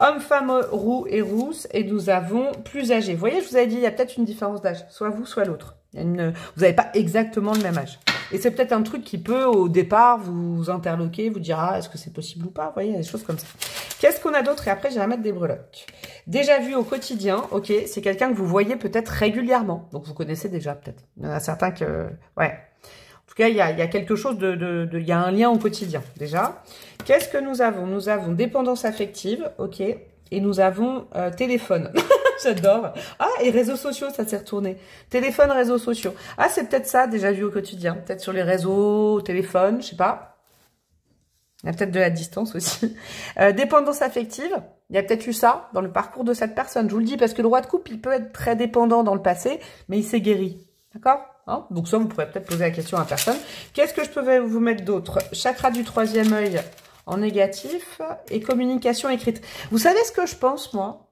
Homme, femme, roux et rousse. Et nous avons plus âgé. Vous voyez, je vous avais dit, il y a peut-être une différence d'âge. Soit vous, soit l'autre. Vous n'avez pas exactement le même âge. Et c'est peut-être un truc qui peut, au départ, vous interloquer, vous dire, ah, est-ce que c'est possible ou pas? Vous voyez, il y a des choses comme ça. Qu'est-ce qu'on a d'autre? Et après, j'irai mettre des breloques. Déjà vu au quotidien, ok, c'est quelqu'un que vous voyez peut-être régulièrement. Donc, vous connaissez déjà, peut-être. Il y en a certains que, ouais. En tout cas, il y a quelque chose il y a un lien au quotidien, déjà. Qu'est-ce que nous avons? Nous avons dépendance affective, ok. Et nous avons téléphone. J'adore. Ah, et réseaux sociaux, ça s'est retourné. Téléphone, réseaux sociaux. Ah, c'est peut-être ça, déjà vu au quotidien. Peut-être sur les réseaux, téléphone, je sais pas. Il y a peut-être de la distance aussi. Dépendance affective. Il y a peut-être eu ça dans le parcours de cette personne. Je vous le dis parce que le roi de coupe, il peut être très dépendant dans le passé, mais il s'est guéri. D'accord? Donc ça, vous pourrez peut-être poser la question à personne. Qu'est-ce que je peux vous mettre d'autre? Chakra du troisième œil en négatif et communication écrite. Vous savez ce que je pense, moi?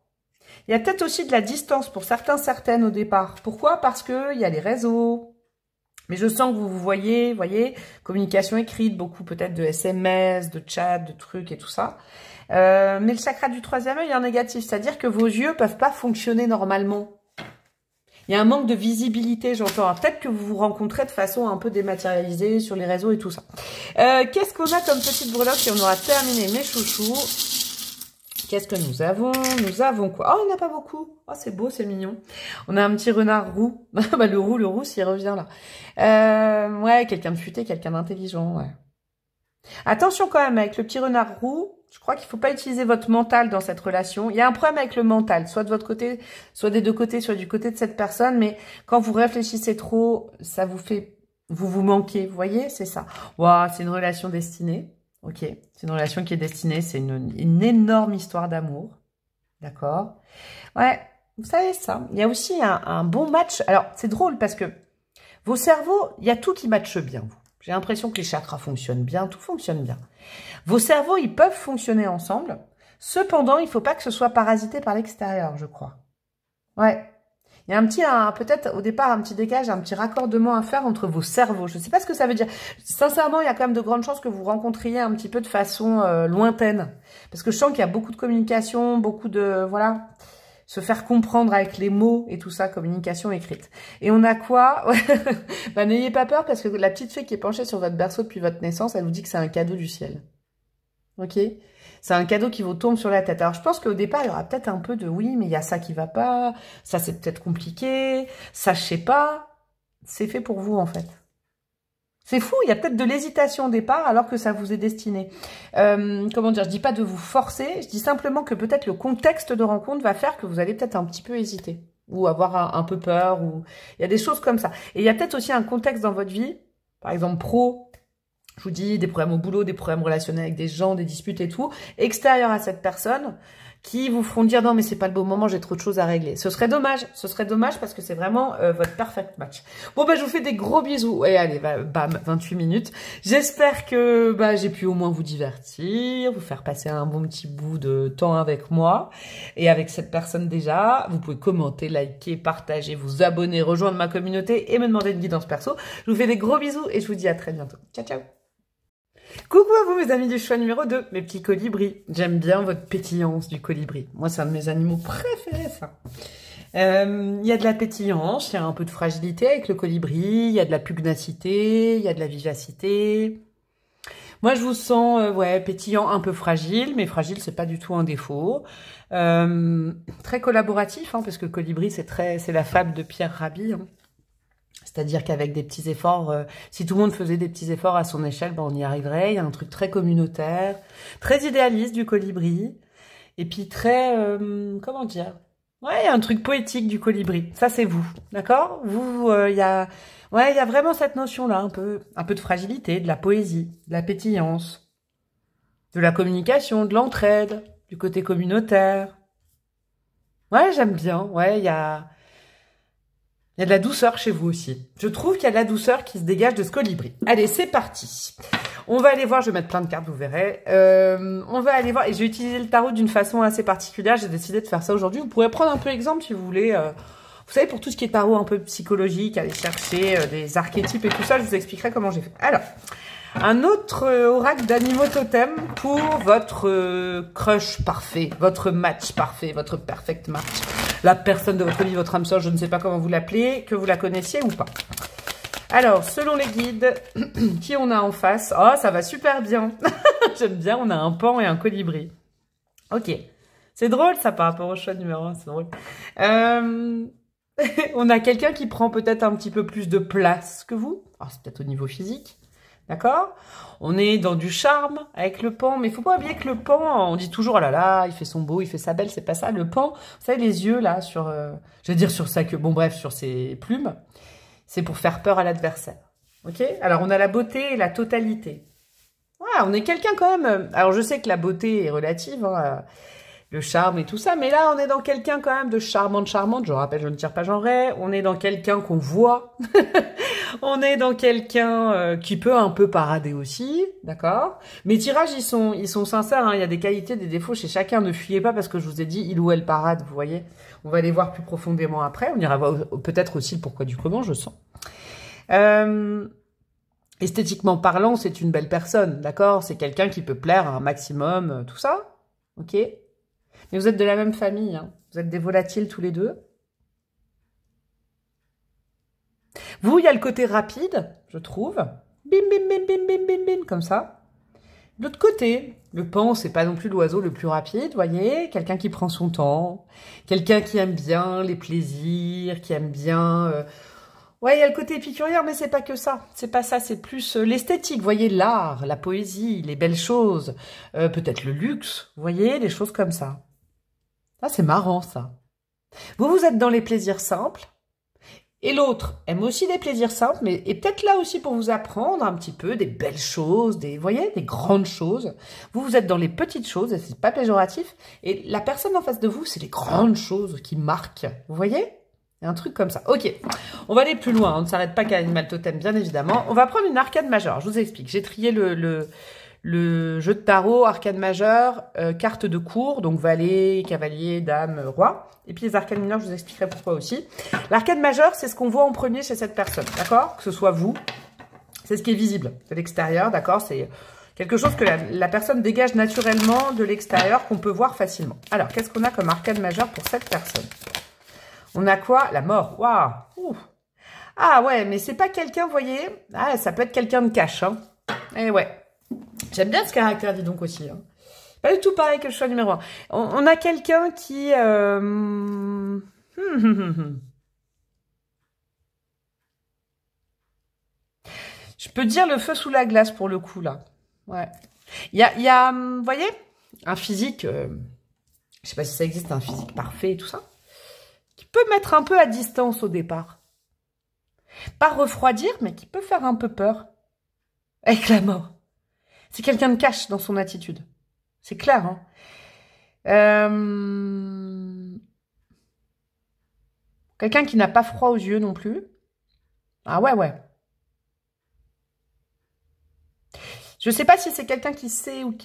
Il y a peut-être aussi de la distance pour certains, certaines au départ. Pourquoi? Parce que il y a les réseaux. Mais je sens que vous voyez, communication écrite, beaucoup peut-être de SMS, de chat, de trucs et tout ça. Mais le chakra du troisième œil est en négatif, c'est-à-dire que vos yeux peuvent pas fonctionner normalement. Il y a un manque de visibilité, j'entends. Peut-être que vous vous rencontrez de façon un peu dématérialisée sur les réseaux et tout ça. Qu'est-ce qu'on a comme petite breloque? Et on aura terminé mes chouchous. Qu'est-ce que nous avons? Nous avons quoi? Oh, il n'y en a pas beaucoup. Oh, c'est beau, c'est mignon. On a un petit renard roux. Bah, le roux, s'il revient là. Ouais, quelqu'un de futé, quelqu'un d'intelligent, ouais. Attention quand même, avec le petit renard roux, je crois qu'il ne faut pas utiliser votre mental dans cette relation. Il y a un problème avec le mental, soit de votre côté, soit des deux côtés, soit du côté de cette personne. Mais quand vous réfléchissez trop, ça vous fait... Vous manquez, vous voyez? C'est ça. Waouh, c'est une relation destinée. Ok, c'est une relation qui est destinée, c'est une énorme histoire d'amour, d'accord? Ouais, vous savez ça. Il y a aussi un bon match. Alors, c'est drôle parce que vos cerveaux, il y a tout qui matche bien, vous. J'ai l'impression que les chakras fonctionnent bien, tout fonctionne bien. Vos cerveaux, ils peuvent fonctionner ensemble. Cependant, il ne faut pas que ce soit parasité par l'extérieur, je crois. Ouais. Il y a peut-être au départ un petit décalage, un petit raccordement à faire entre vos cerveaux. Je ne sais pas ce que ça veut dire. Sincèrement, il y a quand même de grandes chances que vous rencontriez un petit peu de façon lointaine. Parce que je sens qu'il y a beaucoup de communication, beaucoup de... Voilà, se faire comprendre avec les mots et tout ça, communication écrite. Et on a quoi? Bah, n'ayez pas peur parce que la petite fée qui est penchée sur votre berceau depuis votre naissance, elle vous dit que c'est un cadeau du ciel. Ok? C'est un cadeau qui vous tombe sur la tête. Alors, je pense qu'au départ, il y aura peut-être un peu de oui, mais il y a ça qui va pas, ça c'est peut-être compliqué, ça je sais pas. C'est fait pour vous, en fait. C'est fou, il y a peut-être de l'hésitation au départ alors que ça vous est destiné. Comment dire, je dis pas de vous forcer, je dis simplement que peut-être le contexte de rencontre va faire que vous allez peut-être un petit peu hésiter ou avoir un peu peur. Ou il y a des choses comme ça. Et il y a peut-être aussi un contexte dans votre vie, par exemple pro, je vous dis, des problèmes au boulot, des problèmes relationnels avec des gens, des disputes et tout, extérieurs à cette personne, qui vous feront dire non mais c'est pas le bon moment, j'ai trop de choses à régler. Ce serait dommage parce que c'est vraiment votre perfect match. Bon bah je vous fais des gros bisous. Et allez, bam, 28 minutes. J'espère que j'ai pu au moins vous divertir, vous faire passer un bon petit bout de temps avec moi et avec cette personne déjà. Vous pouvez commenter, liker, partager, vous abonner, rejoindre ma communauté et me demander une guidance perso. Je vous fais des gros bisous et je vous dis à très bientôt. Ciao ciao. Coucou à vous mes amis du choix numéro 2, mes petits colibris. J'aime bien votre pétillance du colibri. Moi c'est un de mes animaux préférés ça. Il y a de la pétillance, il y a un peu de fragilité avec le colibri, il y a de la pugnacité, il y a de la vivacité. Moi je vous sens pétillant, un peu fragile, mais fragile c'est pas du tout un défaut. Très collaboratif, parce que le colibri c'est la fable de Pierre Rabhi. C'est-à-dire qu'avec des petits efforts, si tout le monde faisait des petits efforts à son échelle, on y arriverait. Il y a un truc très communautaire, très idéaliste du colibri. Et puis très, comment dire? Ouais, il y a un truc poétique du colibri. Ça, c'est vous, d'accord? Vous, il y a vraiment cette notion-là, un peu de fragilité, de la poésie, de la pétillance. de la communication, de l'entraide, du côté communautaire. Ouais, j'aime bien. Ouais, il y a de la douceur chez vous aussi. Je trouve qu'il y a de la douceur qui se dégage de ce colibri. Allez, c'est parti. On va aller voir, je vais mettre plein de cartes, vous verrez. On va aller voir, et j'ai utilisé le tarot d'une façon assez particulière. J'ai décidé de faire ça aujourd'hui. Vous pourrez prendre un peu exemple si vous voulez. Vous savez, pour tout ce qui est tarot un peu psychologique, aller chercher des archétypes et tout ça, je vous expliquerai comment j'ai fait. Alors, un autre oracle d'animaux totem pour votre crush parfait, votre match parfait, votre perfect match. La personne de votre vie, votre âme sœur, je ne sais pas comment vous l'appelez, que vous la connaissiez ou pas. Alors, selon les guides, qui on a en face? Oh, ça va super bien. J'aime bien, on a un paon et un colibri. Ok. C'est drôle, ça, par rapport au choix numéro 1, c'est drôle. On a quelqu'un qui prend peut-être un petit peu plus de place que vous. Alors, c'est peut-être au niveau physique. D'accord? On est dans du charme avec le paon, mais il faut pas oublier que le paon, on dit toujours, oh là là, il fait son beau, il fait sa belle, c'est pas ça. Le paon, vous savez, les yeux là, sur, je vais dire sur sa queue, bon bref, sur ses plumes, c'est pour faire peur à l'adversaire. Ok? Alors, on a la beauté et la totalité. Ouais, on est quelqu'un quand même, alors je sais que la beauté est relative, hein, le charme et tout ça, mais là, on est dans quelqu'un quand même de charmante, je rappelle, je ne tire pas genré, on est dans quelqu'un qu'on voit, on est dans quelqu'un qui peut un peu parader aussi, d'accord? Mes tirages, ils sont sincères, hein, il y a des qualités, des défauts chez chacun, ne fuyez pas parce que je vous ai dit, il ou elle parade, vous voyez? On va les voir plus profondément après, on ira voir peut-être aussi le pourquoi du comment, je sens. Esthétiquement parlant, c'est une belle personne, d'accord? C'est quelqu'un qui peut plaire à un maximum, tout ça, ok? Mais vous êtes de la même famille, hein. Vous êtes des volatiles tous les deux. Vous, il y a le côté rapide, je trouve. Bim, bim, bim, bim, bim, bim, bim, comme ça. De l'autre côté, le paon, c'est pas non plus l'oiseau le plus rapide, vous voyez. Quelqu'un qui prend son temps. Quelqu'un qui aime bien les plaisirs, qui aime bien... Ouais, il y a le côté épicurien, mais c'est pas que ça. C'est pas ça, c'est plus l'esthétique. Vous voyez, l'art, la poésie, les belles choses. Peut-être le luxe, vous voyez, des choses comme ça. Ah, c'est marrant, ça. Vous êtes dans les plaisirs simples. Et l'autre aime aussi les plaisirs simples, mais est peut-être là aussi pour vous apprendre un petit peu des belles choses, vous voyez, des grandes choses. Vous êtes dans les petites choses, et c'est pas péjoratif. Et la personne en face de vous, c'est les grandes choses qui marquent. Vous voyez? Un truc comme ça. Ok, on va aller plus loin. On ne s'arrête pas qu'à Animal Totem, bien évidemment. On va prendre une arcane majeure. Je vous explique. J'ai trié le jeu de tarot, arcane majeure, carte de cour, donc valet, cavalier, dame, roi. Et puis les arcanes mineures, je vous expliquerai pourquoi aussi. L'arcane majeure, c'est ce qu'on voit en premier chez cette personne, d'accord? Que ce soit vous, c'est ce qui est visible de l'extérieur, d'accord? C'est quelque chose que la personne dégage naturellement de l'extérieur, qu'on peut voir facilement. Alors, qu'est-ce qu'on a comme arcane majeure pour cette personne? On a quoi? La mort. Waouh! Ah ouais, mais c'est pas quelqu'un, vous voyez? Ah, ça peut être quelqu'un de cash, hein? Eh ouais. J'aime bien ce caractère, dis donc aussi. Hein. Pas du tout pareil que le choix numéro 1. On a quelqu'un qui... Je peux dire le feu sous la glace pour le coup, là. Ouais. Il y a vous voyez, un physique... je sais pas si ça existe, un physique parfait et tout ça. Qui peut mettre un peu à distance au départ. Pas refroidir, mais qui peut faire un peu peur. Avec la mort. C'est quelqu'un de cash dans son attitude. C'est clair, hein. Quelqu'un qui n'a pas froid aux yeux non plus. Ah ouais, ouais. Je sais pas si c'est quelqu'un qui sait ou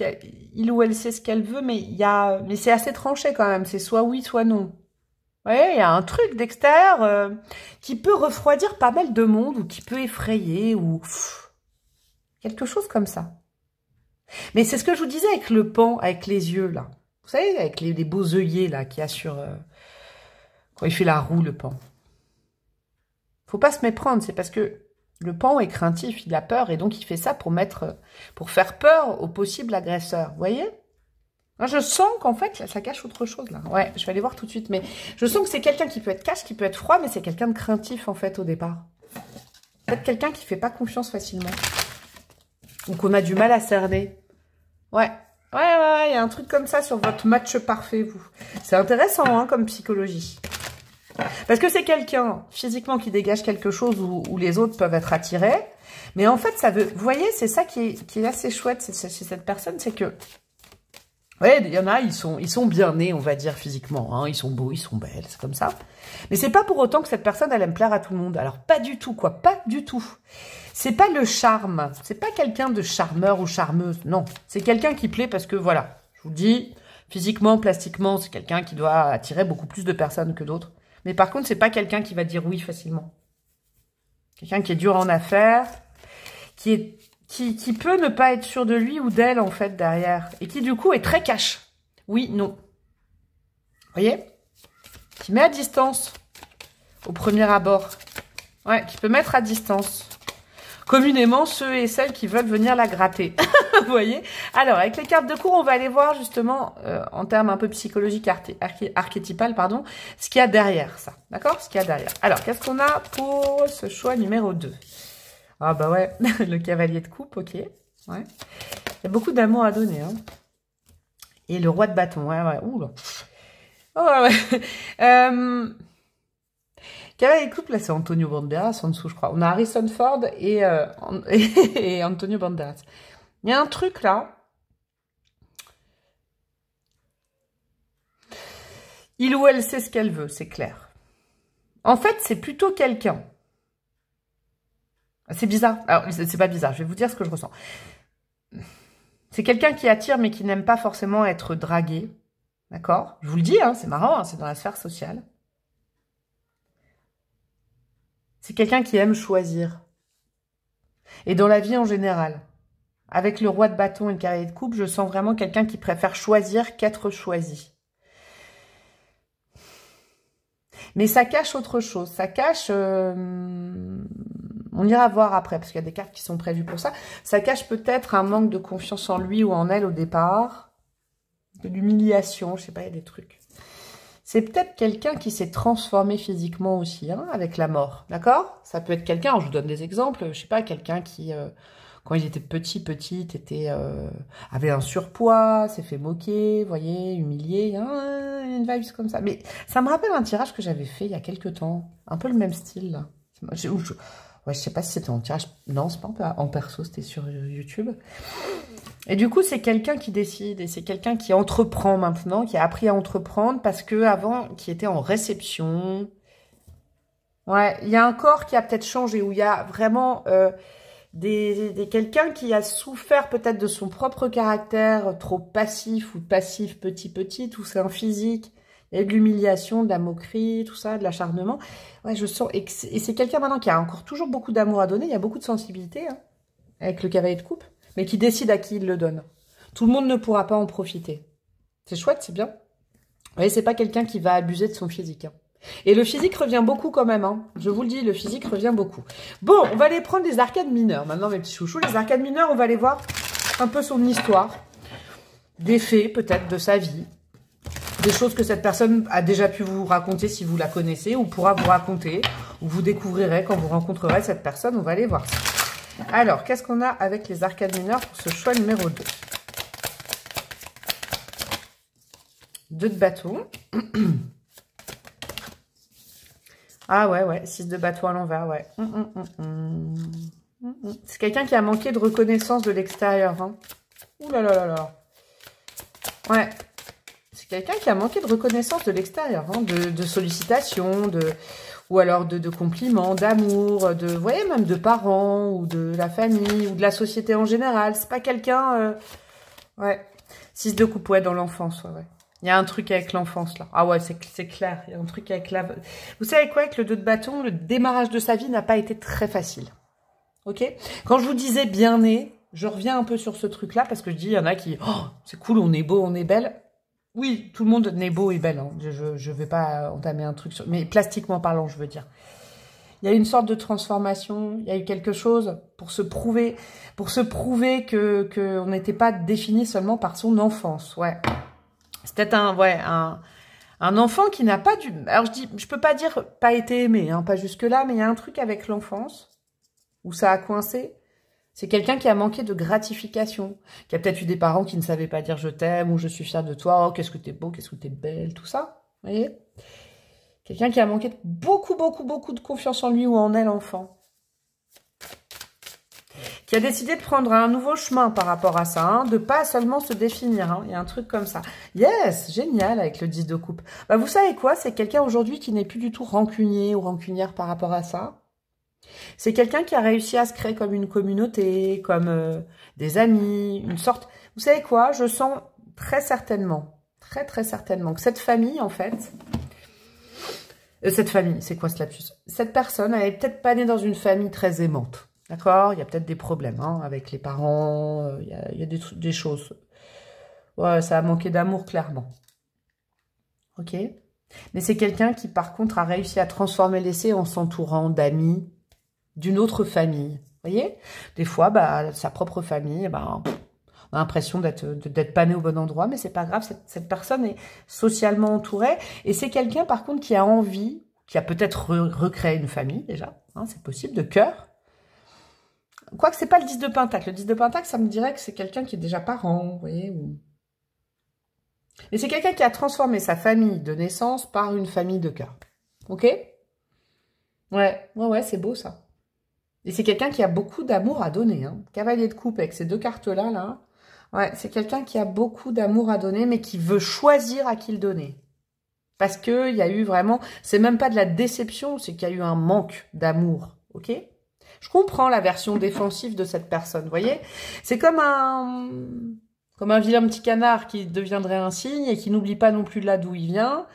il ou elle sait ce qu'elle veut, mais mais c'est assez tranché quand même. C'est soit oui, soit non. Vous voyez, il y a un truc d'extérieur qui peut refroidir pas mal de monde ou qui peut effrayer ou quelque chose comme ça. Mais c'est ce que je vous disais avec le paon, avec les yeux, là. Vous savez, avec les beaux œillets, là, qu'il y a sur... quand il fait la roue, le paon. Faut pas se méprendre, c'est parce que le paon est craintif, il a peur, et donc il fait ça pour faire peur au possible agresseur. Vous voyez? Moi, je sens qu'en fait, ça cache autre chose, là. Ouais, je vais aller voir tout de suite, mais je sens que c'est quelqu'un qui peut être cash, qui peut être froid, mais c'est quelqu'un de craintif, en fait, au départ. Peut-être quelqu'un qui fait pas confiance facilement. Ou qu'on a du mal à cerner. Ouais, il y a un truc comme ça sur votre match parfait, vous. C'est intéressant, hein, comme psychologie. Parce que c'est quelqu'un, physiquement, qui dégage quelque chose où les autres peuvent être attirés. Mais en fait, ça veut... Vous voyez, c'est ça qui est assez chouette chez cette personne, c'est que... Ouais, il y en a, ils sont bien nés, on va dire, physiquement. Hein, ils sont beaux, ils sont belles, c'est comme ça. Mais c'est pas pour autant que cette personne, elle aime plaire à tout le monde. Alors, pas du tout, quoi. Pas du tout. C'est pas le charme. C'est pas quelqu'un de charmeur ou charmeuse. Non. C'est quelqu'un qui plaît parce que, voilà, je vous le dis, physiquement, plastiquement, c'est quelqu'un qui doit attirer beaucoup plus de personnes que d'autres. Mais par contre, c'est pas quelqu'un qui va dire oui facilement. Quelqu'un qui est dur en affaires, qui peut ne pas être sûr de lui ou d'elle, en fait, derrière. Et qui, du coup, est très cash. Oui, non. Vous voyez? Qui met à distance au premier abord. Ouais, qui peut mettre à distance. Communément, ceux et celles qui veulent venir la gratter. Vous voyez? Alors, avec les cartes de cours, on va aller voir, justement, en termes un peu psychologiques, archétypales, pardon, ce qu'il y a derrière ça. D'accord? Ce qu'il y a derrière. Alors, qu'est-ce qu'on a pour ce choix numéro 2? Ah bah ouais, le cavalier de coupe, ok. Ouais. Il y a beaucoup d'amour à donner. Hein. Et le roi de bâton, ouais, ouais. Ouh là. Oh ouais. Cavalier de coupe, là, c'est Antonio Banderas en dessous, je crois. On a Harrison Ford et Antonio Banderas. Il y a un truc là. Il ou elle sait ce qu'elle veut, c'est clair. En fait, c'est plutôt quelqu'un. C'est bizarre. Alors, c'est pas bizarre. Je vais vous dire ce que je ressens. C'est quelqu'un qui attire, mais qui n'aime pas forcément être dragué. D'accord? Je vous le dis, hein, c'est marrant, hein, c'est dans la sphère sociale. C'est quelqu'un qui aime choisir. Et dans la vie en général. Avec le roi de bâton et le cavalier de coupe, je sens vraiment quelqu'un qui préfère choisir qu'être choisi. Mais ça cache autre chose. Ça cache... on ira voir après, parce qu'il y a des cartes qui sont prévues pour ça. Ça cache peut-être un manque de confiance en lui ou en elle au départ. De l'humiliation, je sais pas, il y a des trucs. C'est peut-être quelqu'un qui s'est transformé physiquement aussi, hein, avec la mort. D'accord? Ça peut être quelqu'un, je vous donne des exemples, je sais pas, quelqu'un qui... quand il était petite, avait un surpoids, s'est fait moquer, vous voyez, humilié, hein, une vibe comme ça. Mais ça me rappelle un tirage que j'avais fait il y a quelques temps, un peu le même style, là. Ouais, je sais pas si c'était en tirage, non, c'est pas en perso, c'était sur YouTube. Et du coup, c'est quelqu'un qui décide, et c'est quelqu'un qui entreprend maintenant, qui a appris à entreprendre, parce que avant, qui était en réception. Ouais, il y a un corps qui a peut-être changé, où il y a vraiment... quelqu'un qui a souffert peut-être de son propre caractère trop passif ou passif petit, tout c'est un physique, il y a de l'humiliation, de la moquerie, tout ça, de l'acharnement. Ouais, je sens, et c'est quelqu'un maintenant qui a encore toujours beaucoup d'amour à donner, il y a beaucoup de sensibilité, hein, avec le cavalier de coupe, mais qui décide à qui il le donne. Tout le monde ne pourra pas en profiter. C'est chouette, c'est bien. Vous voyez, c'est pas quelqu'un qui va abuser de son physique, hein. Et le physique revient beaucoup quand même, hein. Je vous le dis, le physique revient beaucoup. Bon, on va aller prendre les arcades mineures. Maintenant, mes petits chouchous, les arcades mineures, on va aller voir un peu son histoire. Des faits, peut-être, de sa vie. Des choses que cette personne a déjà pu vous raconter si vous la connaissez, ou pourra vous raconter, ou vous découvrirez quand vous rencontrerez cette personne. On va aller voir ça. Alors, qu'est-ce qu'on a avec les arcades mineures pour ce choix numéro 2? 2 de bâton. Ah ouais, 6 de bâton à l'envers, ouais. C'est quelqu'un qui a manqué de reconnaissance de l'extérieur. Hein. Ouh là là là là. Ouais. C'est quelqu'un qui a manqué de reconnaissance de l'extérieur. Hein. De sollicitations, ou alors de compliments, d'amour, vous voyez, même de parents, ou de la famille, ou de la société en général. C'est pas quelqu'un... Ouais. 6 de coupe, ouais, dans l'enfance, ouais. Il y a un truc avec l'enfance, là. Ah ouais, c'est clair. Il y a un truc avec la... Vous savez quoi, avec le 2 de bâton, le démarrage de sa vie n'a pas été très facile. Ok? Quand je vous disais bien né, je reviens un peu sur ce truc-là, parce que je dis, il y en a qui... Oh, c'est cool, on est beau, on est belle. Oui, tout le monde naît beau et belle. Hein. Je vais pas entamer un truc sur... Mais plastiquement parlant, je veux dire. Il y a une sorte de transformation, il y a eu quelque chose pour se prouver que on n'était pas défini seulement par son enfance, ouais. C'est peut-être un enfant qui n'a pas dû... Alors, je peux pas dire pas été aimé, hein, pas jusque-là, mais il y a un truc avec l'enfance où ça a coincé. C'est quelqu'un qui a manqué de gratification, qui a peut-être eu des parents qui ne savaient pas dire « je t'aime » ou « je suis fière de toi »,« oh, qu'est-ce que t'es beau, qu'est-ce que t'es belle », tout ça, vous voyez. Quelqu'un qui a manqué de beaucoup de confiance en lui ou en elle, enfant. qui a décidé de prendre un nouveau chemin par rapport à ça, hein, de pas seulement se définir. Hein, il y a un truc comme ça. Yes, génial avec le 10 de coupe. Bah, vous savez quoi? C'est quelqu'un aujourd'hui qui n'est plus du tout rancunier ou rancunière par rapport à ça. C'est quelqu'un qui a réussi à se créer comme une communauté, comme des amis, une sorte... Vous savez quoi? Je sens très certainement, très certainement que cette famille, en fait... cette famille, c'est quoi ce lapsus? Cette personne, elle est peut-être pas née dans une famille très aimante. D'accord? Il y a peut-être des problèmes hein, avec les parents, il y a des choses. Ouais, ça a manqué d'amour, clairement. Ok? Mais c'est quelqu'un qui, par contre, a réussi à transformer l'essai en s'entourant d'amis d'une autre famille. Vous voyez? Des fois, bah, sa propre famille, bah, on a l'impression d'être pas né au bon endroit, mais c'est pas grave, cette personne est socialement entourée. Et c'est quelqu'un, par contre, qui a envie, qui a peut-être recréé une famille, déjà, hein, c'est possible, de cœur. Quoique, c'est pas le 10 de Pentacle. Le 10 de Pentacle, ça me dirait que c'est quelqu'un qui est déjà parent, vous voyez. Mais c'est quelqu'un qui a transformé sa famille de naissance par une famille de cœur. Ok? Ouais, c'est beau, ça. Et c'est quelqu'un qui a beaucoup d'amour à donner. Hein. Cavalier de coupe avec ces deux cartes-là, là. Ouais, c'est quelqu'un qui a beaucoup d'amour à donner, mais qui veut choisir à qui le donner. Parce qu'il y a eu vraiment... C'est même pas de la déception, c'est qu'il y a eu un manque d'amour. Ok? Je comprends la version défensive de cette personne, vous voyez? C'est comme un vilain petit canard qui deviendrait un cygne et qui n'oublie pas non plus de là d'où il vient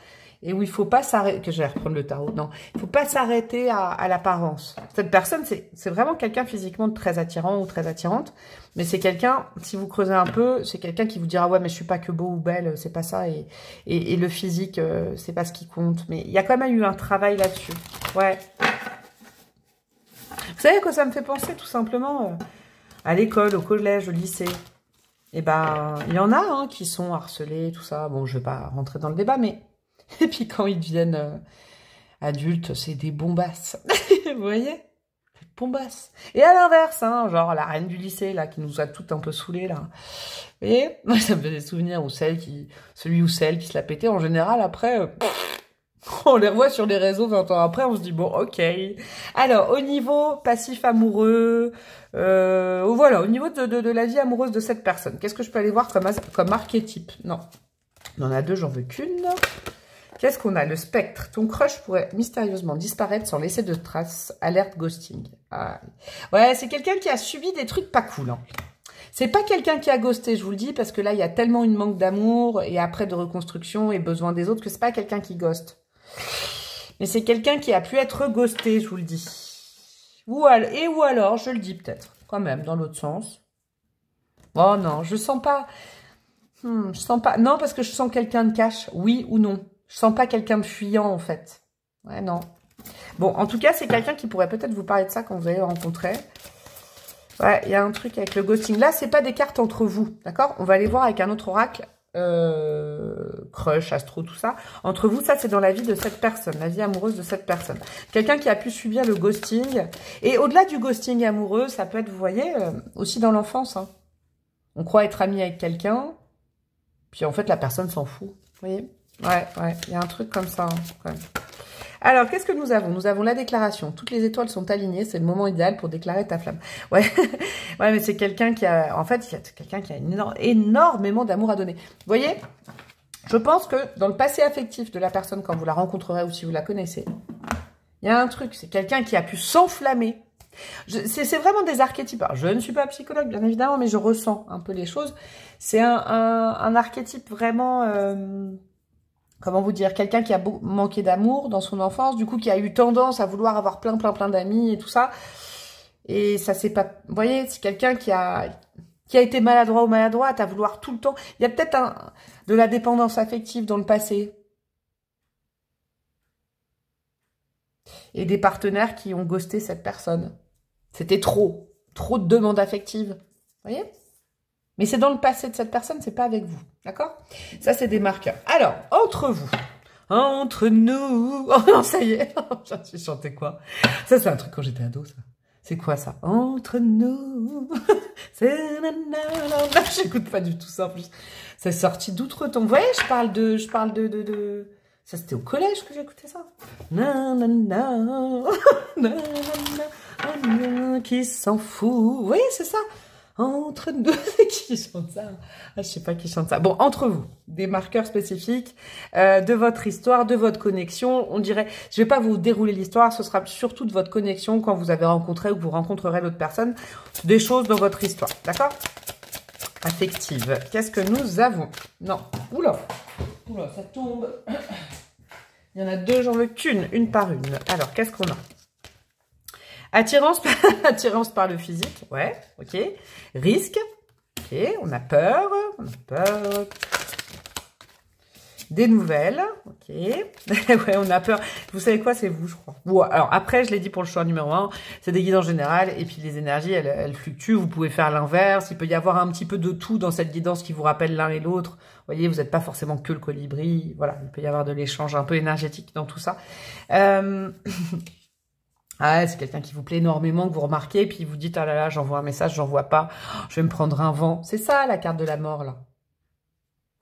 et où il faut pas s'arrêter... Que je vais reprendre le tarot. Non, il faut pas s'arrêter à l'apparence. Cette personne, c'est vraiment quelqu'un physiquement de très attirant ou très attirante, mais c'est quelqu'un, si vous creusez un peu, c'est quelqu'un qui vous dira « Ouais, mais je suis pas que beau ou belle, c'est pas ça. » Et le physique, c'est pas ce qui compte. Mais il y a quand même eu un travail là-dessus. Ouais. Vous savez à quoi ça me fait penser, tout simplement à l'école, au collège, au lycée. Et ben, il y en a hein, qui sont harcelés, tout ça. Bon, je vais pas rentrer dans le débat, mais... Et puis quand ils deviennent adultes, c'est des bombasses. Vous voyez? Bombasses. Et à l'inverse, hein, genre la reine du lycée, là, qui nous a toutes un peu saoulés, là. Vous voyez? Moi, ça me fait des souvenirs où celui ou celle qui se l'a pété, en général, après... on les revoit sur les réseaux 20 ans après, on se dit, bon, ok. Alors, au niveau passif amoureux, voilà, au niveau de la vie amoureuse de cette personne, qu'est-ce que je peux aller voir comme archétype? Non, on en a deux, j'en veux qu'une. Qu'est-ce qu'on a? Le spectre. Ton crush pourrait mystérieusement disparaître sans laisser de traces. Alerte ghosting. Ah. Ouais, c'est quelqu'un qui a subi des trucs pas cool. Hein. C'est pas quelqu'un qui a ghosté, je vous le dis, parce que là, il y a tellement une manque d'amour et après de reconstruction et besoin des autres que c'est pas quelqu'un qui ghoste. Mais c'est quelqu'un qui a pu être ghosté, je vous le dis. Ou alors, je le dis peut-être, quand même, dans l'autre sens. Oh non, je sens pas... je sens pas... Non, parce que je sens quelqu'un de cash, oui ou non. Je sens pas quelqu'un de fuyant, en fait. Ouais, non. Bon, en tout cas, c'est quelqu'un qui pourrait peut-être vous parler de ça quand vous allez le rencontrer. Ouais, il y a un truc avec le ghosting. Là, c'est pas des cartes entre vous, d'accord? On va aller voir avec un autre oracle. Crush, astro, tout ça. Entre vous, ça, c'est dans la vie de cette personne, la vie amoureuse de cette personne. Quelqu'un qui a pu subir le ghosting. Et au-delà du ghosting amoureux, ça peut être, vous voyez, aussi dans l'enfance. Hein. On croit être ami avec quelqu'un, puis en fait, la personne s'en fout. Vous voyez? Ouais, il y a un truc comme ça, hein, quand même. Alors, qu'est-ce que nous avons? Nous avons la déclaration. Toutes les étoiles sont alignées. C'est le moment idéal pour déclarer ta flamme. Ouais, ouais, mais c'est quelqu'un qui a... En fait, il y a quelqu'un qui a énormément d'amour à donner. Vous voyez? Je pense que dans le passé affectif de la personne, quand vous la rencontrerez ou si vous la connaissez, il y a un truc. C'est quelqu'un qui a pu s'enflammer. C'est vraiment des archétypes. Alors, je ne suis pas psychologue, bien évidemment, mais je ressens un peu les choses. C'est un archétype vraiment... comment vous dire, quelqu'un qui a manqué d'amour dans son enfance, du coup qui a eu tendance à vouloir avoir plein d'amis et tout ça. Et ça c'est pas... Vous voyez, c'est quelqu'un qui a été maladroit ou maladroite, à vouloir tout le temps... Il y a peut-être de la dépendance affective dans le passé. Et des partenaires qui ont ghosté cette personne. C'était trop de demandes affectives. Vous voyez ? Mais c'est dans le passé de cette personne, c'est pas avec vous. D'accord? Ça, c'est des marqueurs. Alors, entre vous. Entre nous. Oh non, ça y est. J'ai chanté quoi? Ça, c'est un truc quand j'étais ado, ça. C'est quoi, ça? Entre nous. J'écoute pas du tout ça, en plus. C'est sorti d'outre-tombe. Vous voyez, je parle de Ça, c'était au collège que j'écoutais ça. Nanana, nanana, qui s'en fout. Vous voyez, c'est ça. Entre deux, qui chante ça? Ah, je sais pas qui chante ça. Bon, entre vous, des marqueurs spécifiques de votre histoire, de votre connexion. On dirait, je vais pas vous dérouler l'histoire, ce sera surtout de votre connexion quand vous avez rencontré ou que vous rencontrerez l'autre personne, des choses dans votre histoire, d'accord? Affective. Qu'est-ce que nous avons? Non. Oula. Oula, ça tombe. Il y en a deux, j'en veux qu'une, une par une. Alors, qu'est-ce qu'on a? Attirance, attirance par le physique, ouais, ok. Risque, ok, on a peur. Des nouvelles, ok. Ouais, on a peur. Vous savez quoi, c'est vous, je crois. Bon, alors après, je l'ai dit pour le choix numéro 1, c'est des guidances générales, et puis les énergies, elles fluctuent, vous pouvez faire l'inverse, il peut y avoir un petit peu de tout dans cette guidance qui vous rappelle l'un et l'autre. Vous voyez, vous n'êtes pas forcément que le colibri, voilà, il peut y avoir de l'échange un peu énergétique dans tout ça. Ah, c'est quelqu'un qui vous plaît énormément, que vous remarquez, puis vous dites, ah là là, j'envoie un message, j'en vois pas, je vais me prendre un vent. C'est ça, la carte de la mort, là.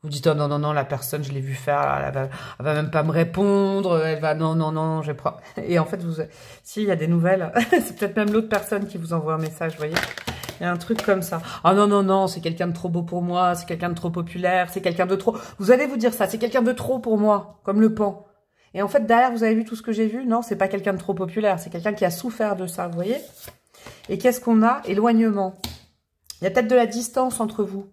Vous dites, oh non, non, non, la personne, je l'ai vu faire, elle va même pas me répondre, elle va, non, non, non, je vais prendre... Et en fait, si, il y a des nouvelles, c'est peut-être même l'autre personne qui vous envoie un message, vous voyez. Il y a un truc comme ça. Oh non, non, non, c'est quelqu'un de trop beau pour moi, c'est quelqu'un de trop populaire, c'est quelqu'un de trop... Vous allez vous dire ça, c'est quelqu'un de trop pour moi, comme le pan. Et en fait, derrière, vous avez vu tout ce que j'ai vu? Non, c'est pas quelqu'un de trop populaire, c'est quelqu'un qui a souffert de ça, vous voyez. Et qu'est-ce qu'on a? Éloignement. Il y a peut-être de la distance entre vous.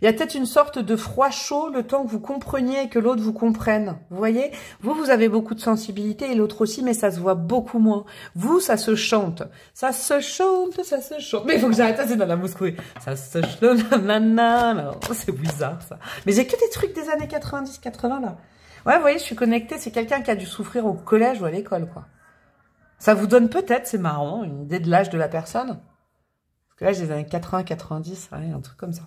Il y a peut-être une sorte de froid chaud le temps que vous compreniez et que l'autre vous comprenne. Vous voyez? Vous avez beaucoup de sensibilité et l'autre aussi, mais ça se voit beaucoup moins. Vous, ça se chante. Ça se chante, ça se chante. Mais il faut que j'arrête ça, c'est dans la mouscouille. Ça se chante, nanana. C'est bizarre, ça. Mais j'ai que des trucs des années 90-80, là. Ouais, vous voyez, je suis connectée. C'est quelqu'un qui a dû souffrir au collège ou à l'école, quoi. Ça vous donne peut-être, c'est marrant, une idée de l'âge de la personne. Parce que là, j'ai des années 80-90, ouais, un truc comme ça.